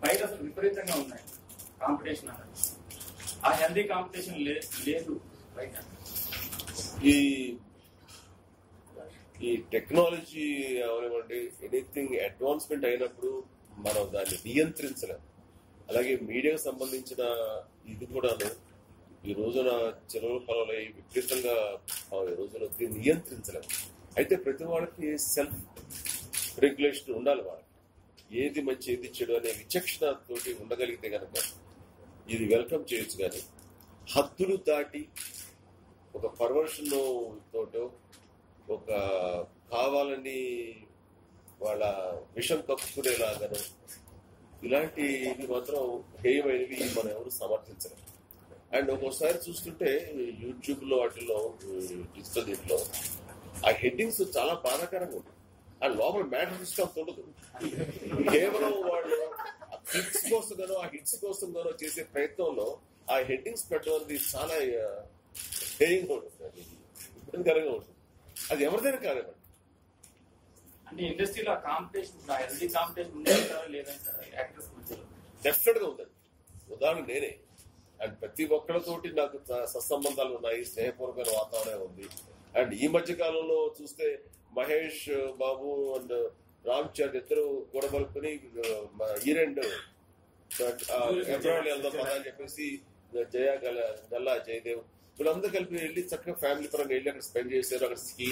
బయట అసలు విపరీతంగా ఉన్నాయి కాంపిటీషన్ అన్నది. ఆ హెల్దీ కాంపిటీషన్ లేదు బయట. ఈ టెక్నాలజీ అవనివ్వండి, ఎనీథింగ్ అడ్వాన్స్మెంట్ అయినప్పుడు మనం దాన్ని నియంత్రించలేం. అలాగే మీడియాకు సంబంధించిన ఇది కూడాను ఈ రోజున చెరువుల పొలంలో విపరీతంగా ఈ రోజున దీన్ని నియంత్రించలేం. అయితే ప్రతి వాళ్ళకి సెల్ఫ్ రెగ్యులేషన్ ఉండాలి. వాళ్ళకి ఏది మంచి ఏది చెడు అనే విచక్షణ తోటి ఉండగలిగితే కనుక ఇది వెల్కమ్ చేయొచ్చు. కానీ హద్దులు దాటి ఒక పర్వర్షన్ తోటో ఒక కావాలని వాళ్ళ విషం కప్పుకునేలాగాను ఇలాంటివి మాత్రం హేయమైనవి మనం ఎవరు సమర్థించలేం. అండ్ ఒక్కోసారి చూస్తుంటే యూట్యూబ్ లో వాటిల్లో డిజిటల్ దీంట్లో ఆ హెడ్డింగ్స్ చాలా బాధాకరంగా ఉంటాయి. ఆ లోపల మ్యాటర్ డిస్కౌంట్ ఉండదు. కేవలం వాళ్ళు ఆ క్లిక్స్ కోసం గానో ఆ హిట్స్ కోసం గానో చేసే ప్రయత్నంలో ఆ హెడ్డింగ్స్ పెట్టడం అనేది చాలా హేయంగా ఉంటుంది, అది ఇబ్బందికరంగా ఉంటుంది. అది ఎవరిదైనా కానివ్వండి. అంటే ఇండస్ట్రీలో కాంపిటీషన్ హెల్దీ కాంపిటీషన్ ఉండేది లేదంటారా యాక్టర్స్ మధ్యలో? డెఫినెట్ గా ఉందండి. ఉదాహరణ నేనే. అండ్ ప్రతి ఒక్కరితోటి నాకు సత్సంబంధాలు ఉన్నాయి, స్నేహపూర్వకమైన వాతావరణం ఉంది. అండ్ ఈ మధ్య కాలంలో చూస్తే మహేష్ బాబు అండ్ రామ్ చరణ్ ఇద్దరు కూడబలుపుని ఈరెండ్ ఎబ్రాడ్ వెళ్దాం పదా అని చెప్పేసి జయ గల్లా జయదేవ్ వీళ్ళందరూ కలిపి వెళ్ళి చక్కగా ఫ్యామిలీ పరంగా వెళ్ళి అక్కడ స్పెండ్ చేశారు. అక్కడ స్కీ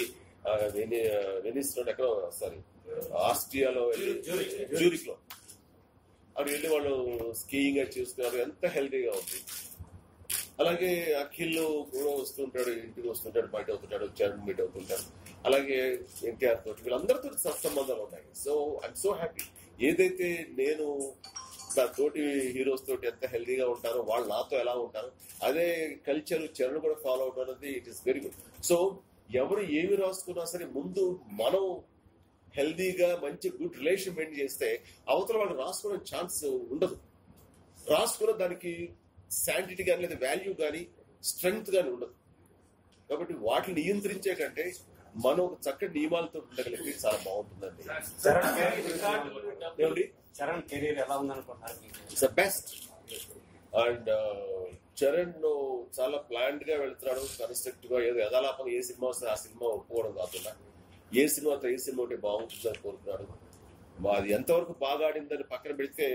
వెనిస్ లో ఎక్కడ సారీ ఆస్ట్రియాలో వెళ్ళి జ్యూరిక్ లో అక్కడ వెళ్ళి వాళ్ళు స్కీయింగ్ చేస్తున్నారు. ఎంత హెల్తీగా ఉంది. అలాగే అఖిల్ కూడా వస్తుంటాడు, ఇంటికి వస్తుంటాడు, బయట అవుతుంటాడు, చరణ్ మీట్ అవుతుంటాడు. అలాగే ఎన్టీఆర్ తోటి వీళ్ళందరితో సత్సంబంధాలు ఉన్నాయి. So I'm so happy. ఏదైతే నేను నా తోటి హీరోస్ తోటి ఎంత హెల్తీగా ఉంటారో వాళ్ళు నాతో ఎలా ఉంటారు, అదే కల్చర్ చరణ్ కూడా ఫాలో అవడం అనేది it is very good. So ఎవరు ఏమి రాసుకున్నా సరే ముందు మనం హెల్దీగా మంచి గుడ్ రిలేషన్ మెయింటైన్ చేస్తే అవతల వాళ్ళు రాసుకోవడం ఛాన్స్ ఉండదు. రాసుకున్న దానికి శాంటిటీ కానీ లేదా వాల్యూ కానీ స్ట్రెంగ్త్ కానీ ఉండదు. కాబట్టి వాటిని నియంత్రించే కంటే మనం ఒక చక్కటి నియమాలతో ఉండగలిగితే చాలా బాగుంటుందండి. చరణ్ కెరీర్ ఎలా ఉందనుకుంటున్నారు? It's the best. And Charan చాలా ప్లాన్డ్ గా వెళ్తున్నాడు, కన్స్ట్రక్టివ్ గా. ఏదో యథాలాపంగా ఏ సినిమా వస్తే ఆ సినిమా ఒప్పుకోవడం కాకుండా ఏ సినిమాతో ఏ సినిమా ఉంటే బాగుంటుందని కోరుతున్నాడు. అది ఎంతవరకు బాగా ఆడిందని పక్కన పెడితే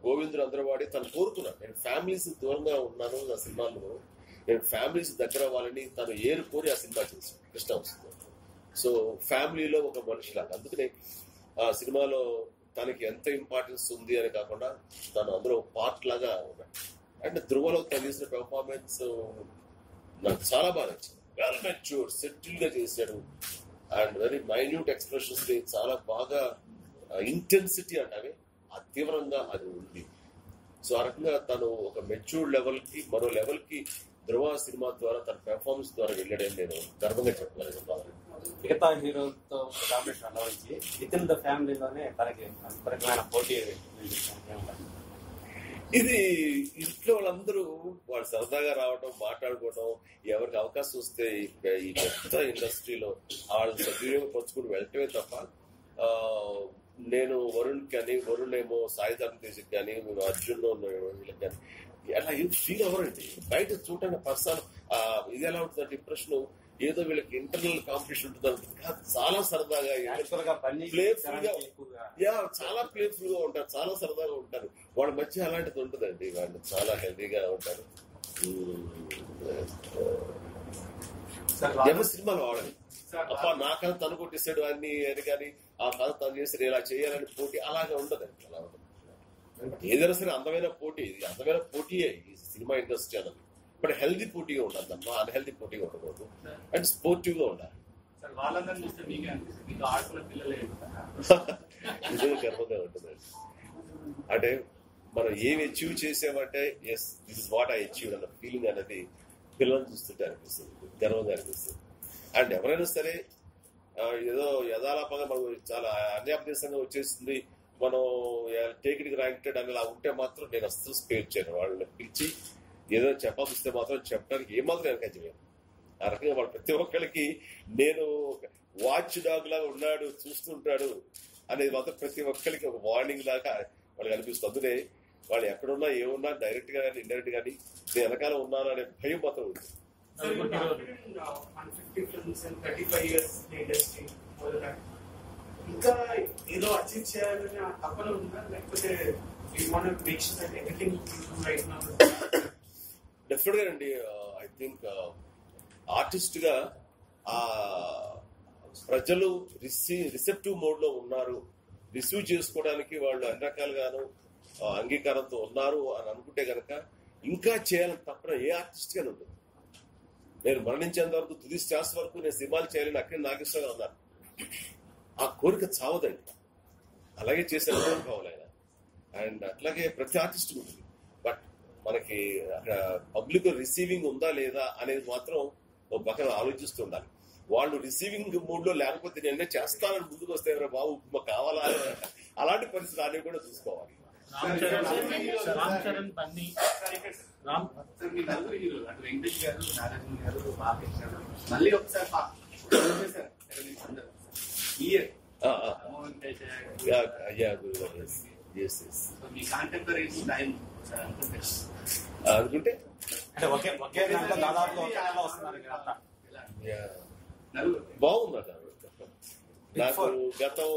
గోవిందుడు అందరూ వాడి తను కోరుకున్నాడు. నేను ఫ్యామిలీస్ దూరంగా ఉన్నాను, ఆ సినిమాలో నేను ఫ్యామిలీస్ దగ్గర అవ్వాలని తను ఏరుకోరి ఆ సినిమా చేసి కృష్ణ వస్తుంది. సో ఫ్యామిలీలో ఒక మనిషిలాగా, అందుకనే ఆ సినిమాలో తనకి ఎంత ఇంపార్టెన్స్ ఉంది అని కాకుండా తను అందులో పార్ట్ లాగా ఉన్నాడు. అండ్ ధ్రువలో తను చేసిన పెర్ఫార్మెన్స్ నాకు చాలా బాగా నచ్చింది. వెల్ మెచ్యూర్, సెటిల్ గా చేశాడు. అండ్ వెరీ మైన్యూట్ ఎక్స్ప్రెషన్స్ చాలా బాగా ఇంటెన్సిటీ అంటే ఆ తీవ్రంగా అది ఉంది. సో ఆ రకంగా తను ఒక మెచ్యూర్డ్ లెవెల్ కి మరో లెవెల్ కి ధ్రువ సినిమా ద్వారా తన పెర్ఫార్మెన్స్ ద్వారా వెళ్ళాడని నేను గర్వంగా చెప్పగలను. మిగతా హీరోలతో కాంపిటీషన్ అనుభవించి విత్ ఇన్ ద ఫ్యామిలీలోనే తనకి విపరీతమైన పోటీ. ఇది ఇంట్లో వాళ్ళందరూ వాళ్ళు సరదాగా రావడం, మాట్లాడుకోవడం, ఎవరికి అవకాశం వస్తే ఈ పెద్ద ఇండస్ట్రీలో వాళ్ళని సద్వినియోగపరుచుకుని వెళ్ళటమే తప్ప నేను వరుణ్ కానీ, వరుణ్ ఏమో సాయి ధర్మ తేజ్కి కానీ, అర్జున్ వీళ్ళకి కానీ అలా ఏం ఫీల్ అవ్వరండి. బయట చూడటానికి పర్సనల్ ఇది ఎలా ఉంటుందంటే ఇంప్రెషన్ ఏదో వీళ్ళకి ఇంటర్నల్ కాంపిటీషన్ ఉంటుంది. చాలా సరదాగా చాలా ప్లేఫుల్ గా ఉంటారు, చాలా సరదాగా ఉంటారు. వాళ్ళ మధ్య అలాంటిది ఉంటుందండి. వాళ్ళు చాలా హెల్దీగా ఉంటారు. ఎవరి సినిమాలు వాడాలి అప్ప నా కథ తను కొట్టేసాడు అన్ని అని కానీ, ఆ కథ తను చేసి ఇలా చేయాలని పోటీ అలాగే ఉండదండి. అలా ఉండదు. ఏదైనా సరే అందమైన పోటీ, ఇది అందమైన పోటీయే ఈ సినిమా ఇండస్ట్రీ అన్నది. బట్ హెల్దీ పోటీగా ఉండాలి తప్ప అన్హెల్దీ పోటీగా ఉండకూడదు. అండ్ స్పోర్టివ్ గా ఉండాలి. నిజంగా గర్వంగా ఉంటుందండి. అంటే మనం ఏమి అచీవ్ చేసామంటే yes this is what I achieve అన్న ఫీలింగ్ అనేది పిల్లల్ని చూస్తుంటే అనిపిస్తుంది, గర్వంగా అనిపిస్తుంది. అండ్ ఎవరైనా సరే ఏదో యథాలాపంగా మనం చాలా అన్యాపదేశంగా వచ్చేస్తుంది, మనం టేక్ ఇట్ గ్రాంటెడ్ అని అలా ఉంటే మాత్రం నేను అస్సలు స్పేర్ చేయను. వాళ్ళని పిలిచి ఏదో చెప్పాల్సి మాత్రం చెప్పడానికి ఏమాత్రం వెనకాల చేయను. ఆ రకంగా వాళ్ళు ప్రతి ఒక్కరికి నేను వాచ్ డాగ్ లాగా ఉన్నాడు, చూస్తుంటాడు అనేది మాత్రం ప్రతి ఒక్కరికి ఒక వార్నింగ్ లాగా వాళ్ళకి అనిపిస్తుంది. అందుకే వాళ్ళు ఎక్కడున్నా ఏమున్నా డైరెక్ట్ గా కానీ ఇండైరెక్ట్ గానీ నేను వెనకాల ఉన్నాను అనే భయం మాత్రం ఉంది. ఇంకా ఏదో అచీవ్ చేయాలని తప్పన ఉందా, లేకపోతే డెఫినెట్ గా అండి. ఐ థింక్ ఆర్టిస్ట్ గా ఆ ప్రజలు రిసెప్టివ్ మోడ్ లో ఉన్నారు, రిసీవ్ చేసుకోవడానికి వాళ్ళు అన్ని రకాలుగాను అంగీకారంతో ఉన్నారు అని అనుకుంటే గనక ఇంకా చేయాలని తప్పన ఏ ఆర్టిస్ట్ గానే ఉంటుంది. నేను మరణించేంత వరకు తుది శ్వాస వరకు నేను సినిమాలు చేయాలని అక్కడే నాగేశ్వరగా ఉన్నారు. ఆ కోరిక చావదండి. అలాగే చేసే అనుభవం కావాలి ఆయన. అండ్ అట్లాగే ప్రతి ఆర్టిస్ట్ ఉంటుంది. బట్ మనకి పబ్లిక్ రిసీవింగ్ ఉందా లేదా అనేది మాత్రం ఒక పక్కన ఆలోచిస్తూ ఉండాలి. వాళ్ళు రిసీవింగ్ మూడ్ లో లేకపోతే నేనే చేస్తానని ముందుకు వస్తే ఎవరో బాబు మాకు కావాలా అలాంటి పరిస్థితి అనేవి కూడా చూసుకోవాలి. మళ్ళీ ఒకసారి అనుకుంటే బాగుందట. నాకు గతం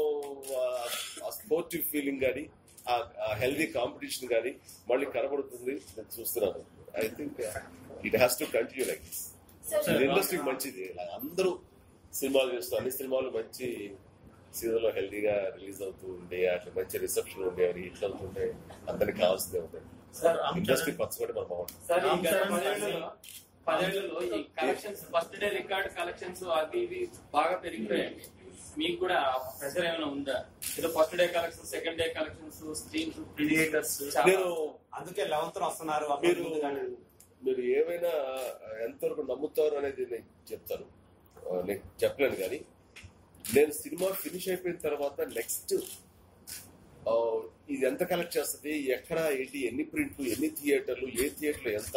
స్పోర్టివ్ ఫీలింగ్ కానీ ఆ హెల్దీ కాంపిటీషన్ కానీ మళ్ళీ కనబడుతుంది, నేను చూస్తున్నాను. I think it has to continue like this. ఇండస్ట్రీకి మంచిది. అందరూ సినిమాలు చేస్తూ అన్ని సినిమాలు మంచి సీజన్ లో హెల్దీగా రిలీజ్ అవుతూ ఉండే, అట్లా మంచి రిసెప్షన్ ఉండే, అవి హిట్ అవుతుంటే అందరికి కావాల్సిందే ఉంటాయి. ఇండస్ట్రీ పచ్చబడి మనం బాగుంటుంది. 10 ఏళ్లలో ఈ collections first day record collections అవి ఇవి బాగా పెరిగిపోయాయి. మీకు కూడా ప్రెషర్ ఏమైనా ఉందా? ఏదో first day collections, second day collections, streams, creators అందుకే 11th వస్తున్నారు. మీరు ఏమైనా ఎంతవరకు నమ్ముతారు అనేది నేను చెప్తాను, నేను చెప్పలేను. కానీ నేను సినిమా ఫినిష్ అయిపోయిన తర్వాత నెక్స్ట్ ఇది ఎంత కలెక్ట్ చేస్తుంది, ఎక్కడ ఏంటి, ఎన్ని ప్రింట్లు, ఎన్ని థియేటర్లు, ఏ థియేటర్లు ఎంత,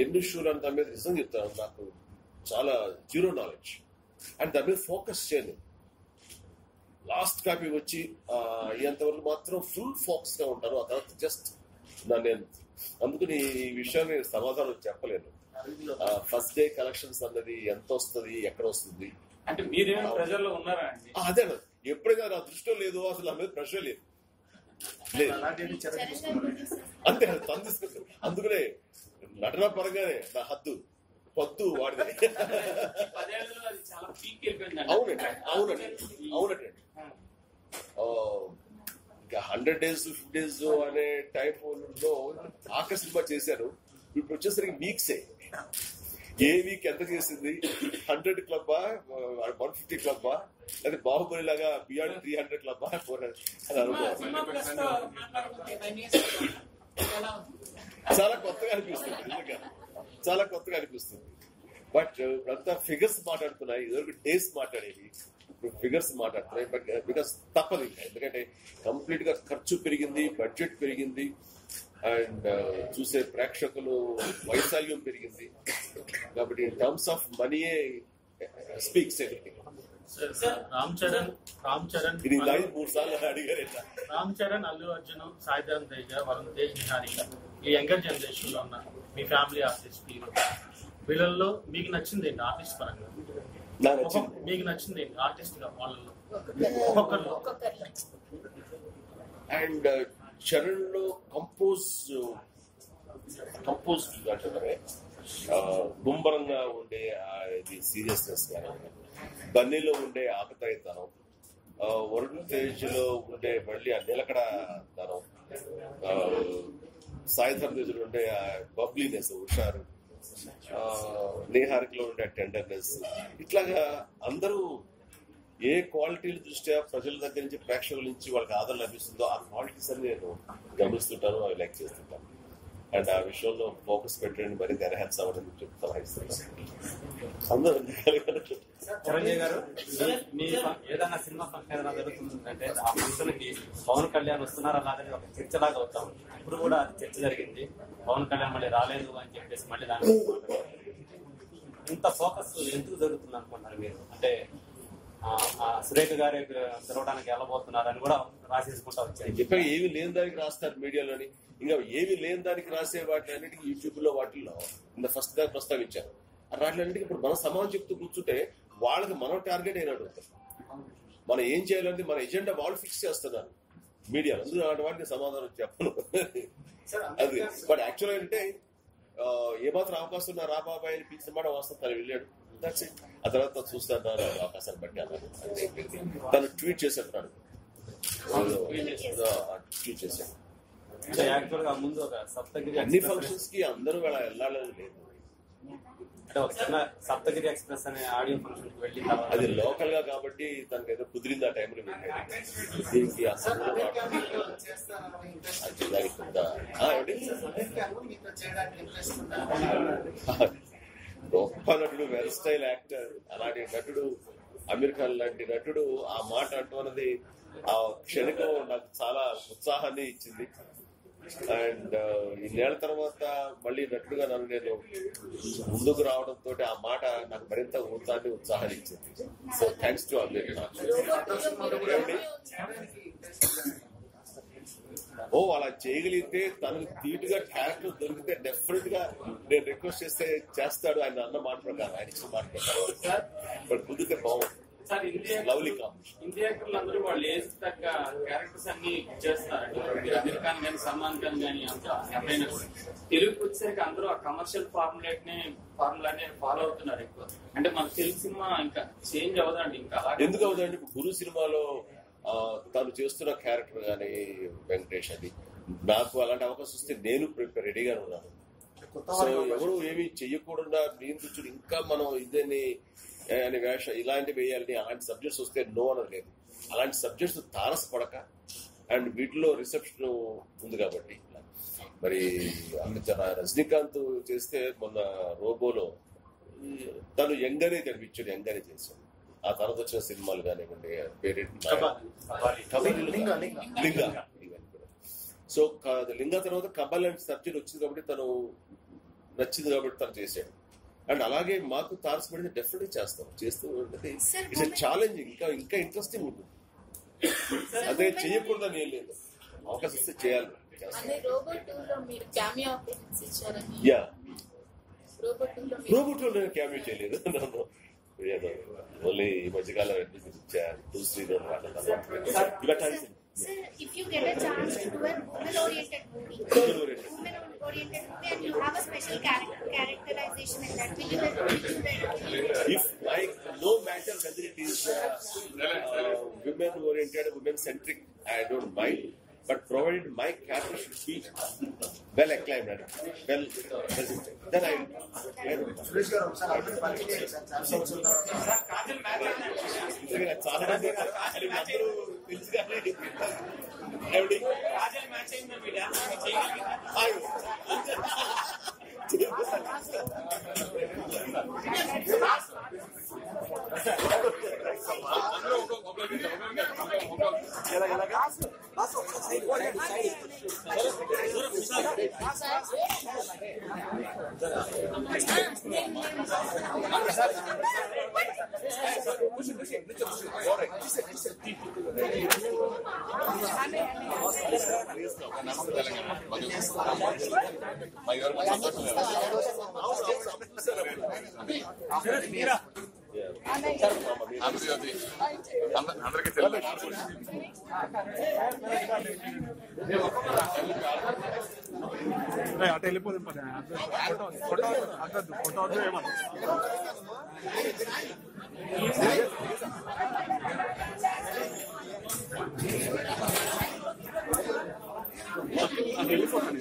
ఎన్ని షోలు అని దాని మీద నిజం చెప్తాను. నాకు చాలా జీరో నాలెడ్జ్ అండ్ దాని మీద ఫోకస్ చేయను. లాస్ట్ కాపీ వచ్చి ఎంతవరకు మాత్రం ఫుల్ ఫోకస్ గా ఉంటాను. ఆ తర్వాత జస్ట్ నేను అందుకని ఈ విషయాన్ని సమాధానం చెప్పలేను. ఫస్ట్ డే కలెక్షన్స్ అన్నది ఎంత వస్తుంది, ఎక్కడ వస్తుంది అంటే మీరేమో ప్రెషర్ లో ఉన్నారా అండి? అదే ఎప్పుడైనా నా దృష్టిలో లేదు, అసలు నా మీద ప్రెషర్ లేదు. అంతే తీసుకుంటాను. అందుకనే నటన పరంగానే నా హద్దు పొద్దు వాడిది. అవునండి అవునండి అవునండి. 100 days 50 days అనే టైంలో ఆఖరి సినిమా చేశాను. ఇప్పుడు వచ్చేసరికి వీక్సే. ఏ వీక్ ఎంత చేసింది, 100 క్లబ్బా 150 క్లబ్బా, లేదా బాహుబలి లాగా బియాండ్ 300 క్లబ్బా 400 అని అనుకోవాలి. చాలా కొత్తగా అనిపిస్తుంది, నిజంగా చాలా కొత్తగా అనిపిస్తుంది. బట్ అంతా ఫిగర్స్ మాట్లాడుతున్నాయి, ఇదివరకు డేస్ మాట్లాడేవి, ఇప్పుడు ఫిగర్స్ మాట్లాడుతున్నాయి. బట్ బికాస్ తప్పదు ఇంకా, ఎందుకంటే కంప్లీట్ గా ఖర్చు పెరిగింది, బడ్జెట్ పెరిగింది, అండ్ చూసే ప్రేక్షకులు వైశాల్యం పెరిగింది. కాబట్టి ఇన్ టర్మ్స్ ఆఫ్ మనీయే స్పీక్స్ ఎవ్రీథింగ్. రామ్ చరణ్ ఇది 3 సార్లు అడిగారు. రామ్ చరణ్, అల్లు అర్జున్, సాయిధరం తేజ, వరుణ్ తేజ్, నిహారిక, ఈ యంగర్ జనరేషన్ లో ఉన్న మీ ఫ్యామిలీ ఆర్టిస్ట్ హీరో, వీళ్ళల్లో మీకు నచ్చింది ఏంటి ఆర్టిస్ట్ పరంగా? మీకు నచ్చింది ఏంటి ఆర్టిస్ట్ గా వాళ్ళలో ఒక్కొక్కరు? అండ్ చరణ్ లో కంపోజ్ అంటారే, గుంబరంగా ఉండే ఇది సీరియస్నెస్ కానీ, బన్నీలో ఉండే ఆకతాయితనం, వరుణ్ తేజ్ లో ఉండే మళ్ళీ ఆ నిలకడ తనం, సాయిధరం తేజ్ లో ఉండే బబ్లీనెస్, హుషారు, నిహారికలో ఉండే టెండర్నెస్, ఇట్లాగా అందరూ ఏ క్వాలిటీల దృష్ట్యా ప్రజల దగ్గర నుంచి ప్రేక్షకుల నుంచి వాళ్ళకి ఆదరణ లభిస్తుందో ఆ క్వాలిటీస్ అని నేను గమనిస్తుంటాను, అవి లైక్ చేస్తుంటాను. అండ్ ఆ విషయంలో ఫోకస్ పెట్టండి, మరి తెరహెచ్చు అవ్వడం చెప్తాను. అందరూ చిరంజీవి గారు, మీ ఏదైనా సినిమా ఫంక్షన్ ఏదైనా జరుగుతుందంటే ఆ ఫంక్షన్ కి పవన్ కళ్యాణ్ వస్తున్నారా రాదని ఒక చర్చ లాగా అవుతాం. ఇప్పుడు కూడా అది చర్చ జరిగింది, పవన్ కళ్యాణ్ మళ్ళీ రాలేదు అని చెప్పేసి మళ్ళీ దాని ఇంత ఫోకస్ ఎందుకు జరుగుతుంది అనుకుంటున్నారు మీరు? అంటే సురేఖ గారి తిరగడానికి వెళ్ళబోతున్నారని కూడా రాసేసుకుంటా వచ్చారు. చెప్పాక ఏమి లేని దానికి రాస్తారు మీడియాలోని, ఇంకా ఏమి లేని దానికి రాసే వాటి అన్నిటికీ యూట్యూబ్ లో వాటిల్లో ఇంత ఫస్ట్ గా ప్రస్తావించారు. వాటిలన్నిటికీ ఇప్పుడు మనం సమాధానం చెప్తూ కూర్చుంటే వాళ్ళకి మనం టార్గెట్ అయినట్టు ఉంటుంది. మనం ఏం చేయాలంటే మన ఎజెండా వాళ్ళు ఫిక్స్ చేస్తున్నారు మీడియాలో, అందులో అలాంటి వాటికి సమాధానం చెప్పను. అది బట్ యాక్చువల్ అంటే ఏమాత్రం అవకాశం ఉన్నా రా బాబాయ్ అని పిలిచిన మాట వస్తాను, తను వెళ్ళాడు, ఆ తర్వాత చూస్తాను అవకాశాన్ని బట్టి అన్నాడు. తను ట్వీట్ చేసేస్తున్నాడు, ట్వీట్ చేశాను. అన్ని ఫంక్షన్స్ కి అందరూ వెళ్ళాలని లేదు. సప్తగిరి ఎక్స్ప్రెస్ అనే ఆడియో ఫంక్షన్ కి వెళ్ళి అది లోకల్ గా కాబట్టి తనకు ఏదో కుదిరింది ఆ టైంలో దీనికి అసలు గొప్ప నటుడు, వెల్ స్టైల్ యాక్టర్, అలాంటి నటుడు, అమీర్ ఖాన్ లాంటి నటుడు ఆ మాట అంటున్నది ఆ క్షణికం నాకు చాలా ఉత్సాహాన్ని ఇచ్చింది. అండ్ ఇన్నేళ్ల తర్వాత మళ్ళీ నటుడుగా నన్ను నేను ముందుకు రావడంతో ఆ మాట నాకు మరింత ఉత్సాహాన్ని ఇచ్చింది. So thanks to Aamir Khan. అలా చేయగలిగితే తనకు ధీటుగా క్యారెక్టర్ దొరికితే డెఫినెట్ గా నేను రిక్వెస్ట్ చేస్తే చేస్తాడు. ఆయన అన్న మాట ప్రకారం, ఆయన ఇచ్చిన మాట ప్రకారం బట్ కుదిరితే బాగుంది. Lovely combination. ఇండియా యాక్టర్లు అందరూ వాళ్ళు ఏజ్ తగ్గ క్యారెక్టర్స్ అన్ని చేస్తారండి. అమీర్ ఖాన్ కానీ, సల్మాన్ ఖాన్ కానీ అంతా ఎవరైనా కూడా తెలుగుకి వచ్చేసరికి అందరూ ఆ కమర్షియల్ ఫార్ములానే ఫాలో అవుతున్నారు ఎక్కువ. అంటే మన తెలుగు సినిమా ఇంకా చేంజ్ అవ్వదండి. ఇంకా ఎందుకు అవుతుందండి? గురు సినిమాలో తను చేస్తున్న క్యారెక్టర్ కానీ వెంకటేష్, అది నాకు అలాంటి అవకాశం వస్తే నేను రెడీగా ఉన్నాను. సో ఎవరు ఏమి చెయ్యకుండా నియంత్రించుడు ఇంకా మనం ఇదని అని వేషం ఇలాంటివి వేయాలని అలాంటి సబ్జెక్ట్స్ వస్తే నో అనేది లేదు. అలాంటి సబ్జెక్ట్స్ తారసపడక అండ్ వీటిలో రిసెప్షన్ ఉంది కాబట్టి మరి రజనీకాంత్ చేస్తే మొన్న రోబోలో తను యంగానే కనిపించాడు, యంగానే చేశాడు. ఆ తర్వాత వచ్చిన సినిమాలు కానివ్వండి, లింగా. సో లింగా తర్వాత కబల్ అండ్ సబ్జెక్ట్ వచ్చింది కాబట్టి తను నచ్చింది కాబట్టి తను చేశాడు. అండ్ అలాగే మాకు తారసపడితే డెఫినెట్ గా చేస్తాం, చేస్తూ ఉంటుంది. ఇట్స్ ఛాలెంజింగ్, ఇంకా ఇంట్రెస్టింగ్ ఉంటుంది. అదే చేయకూడదని ఏం లేదు, అవకాశం ఇస్తే చేయాలి. యా, రోబోట్ లో నేను క్యామియో చేయలేదు, ఓన్లీ ఈ మధ్యకాలం ఇచ్చాను 2-3 రోజులు. Sir, if you get a chance to do a woman-oriented movie, and you have a special characterization in that, will you if no matter whether it is women-oriented, women-centric, I don't mind. but provided my character should be well acclaimed and well presented, then I అందరికీ తెలుసు. అటు వెళ్ళిపోతుంది photo photo ఏమన్నా వెళ్ళిపోతాను.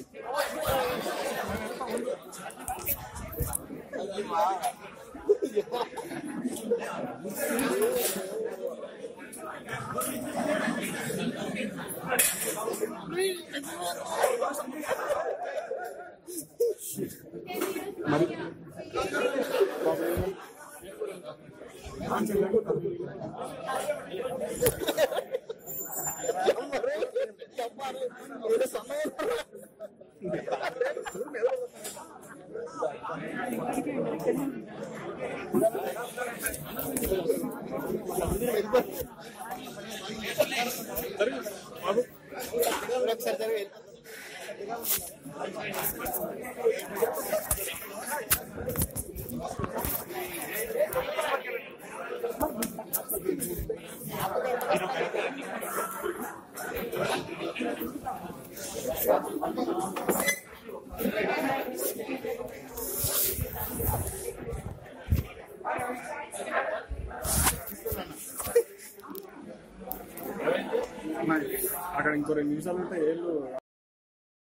అక్కడ ఇంకో 2 నిమిషాలు ఉంటే ఏళ్ళు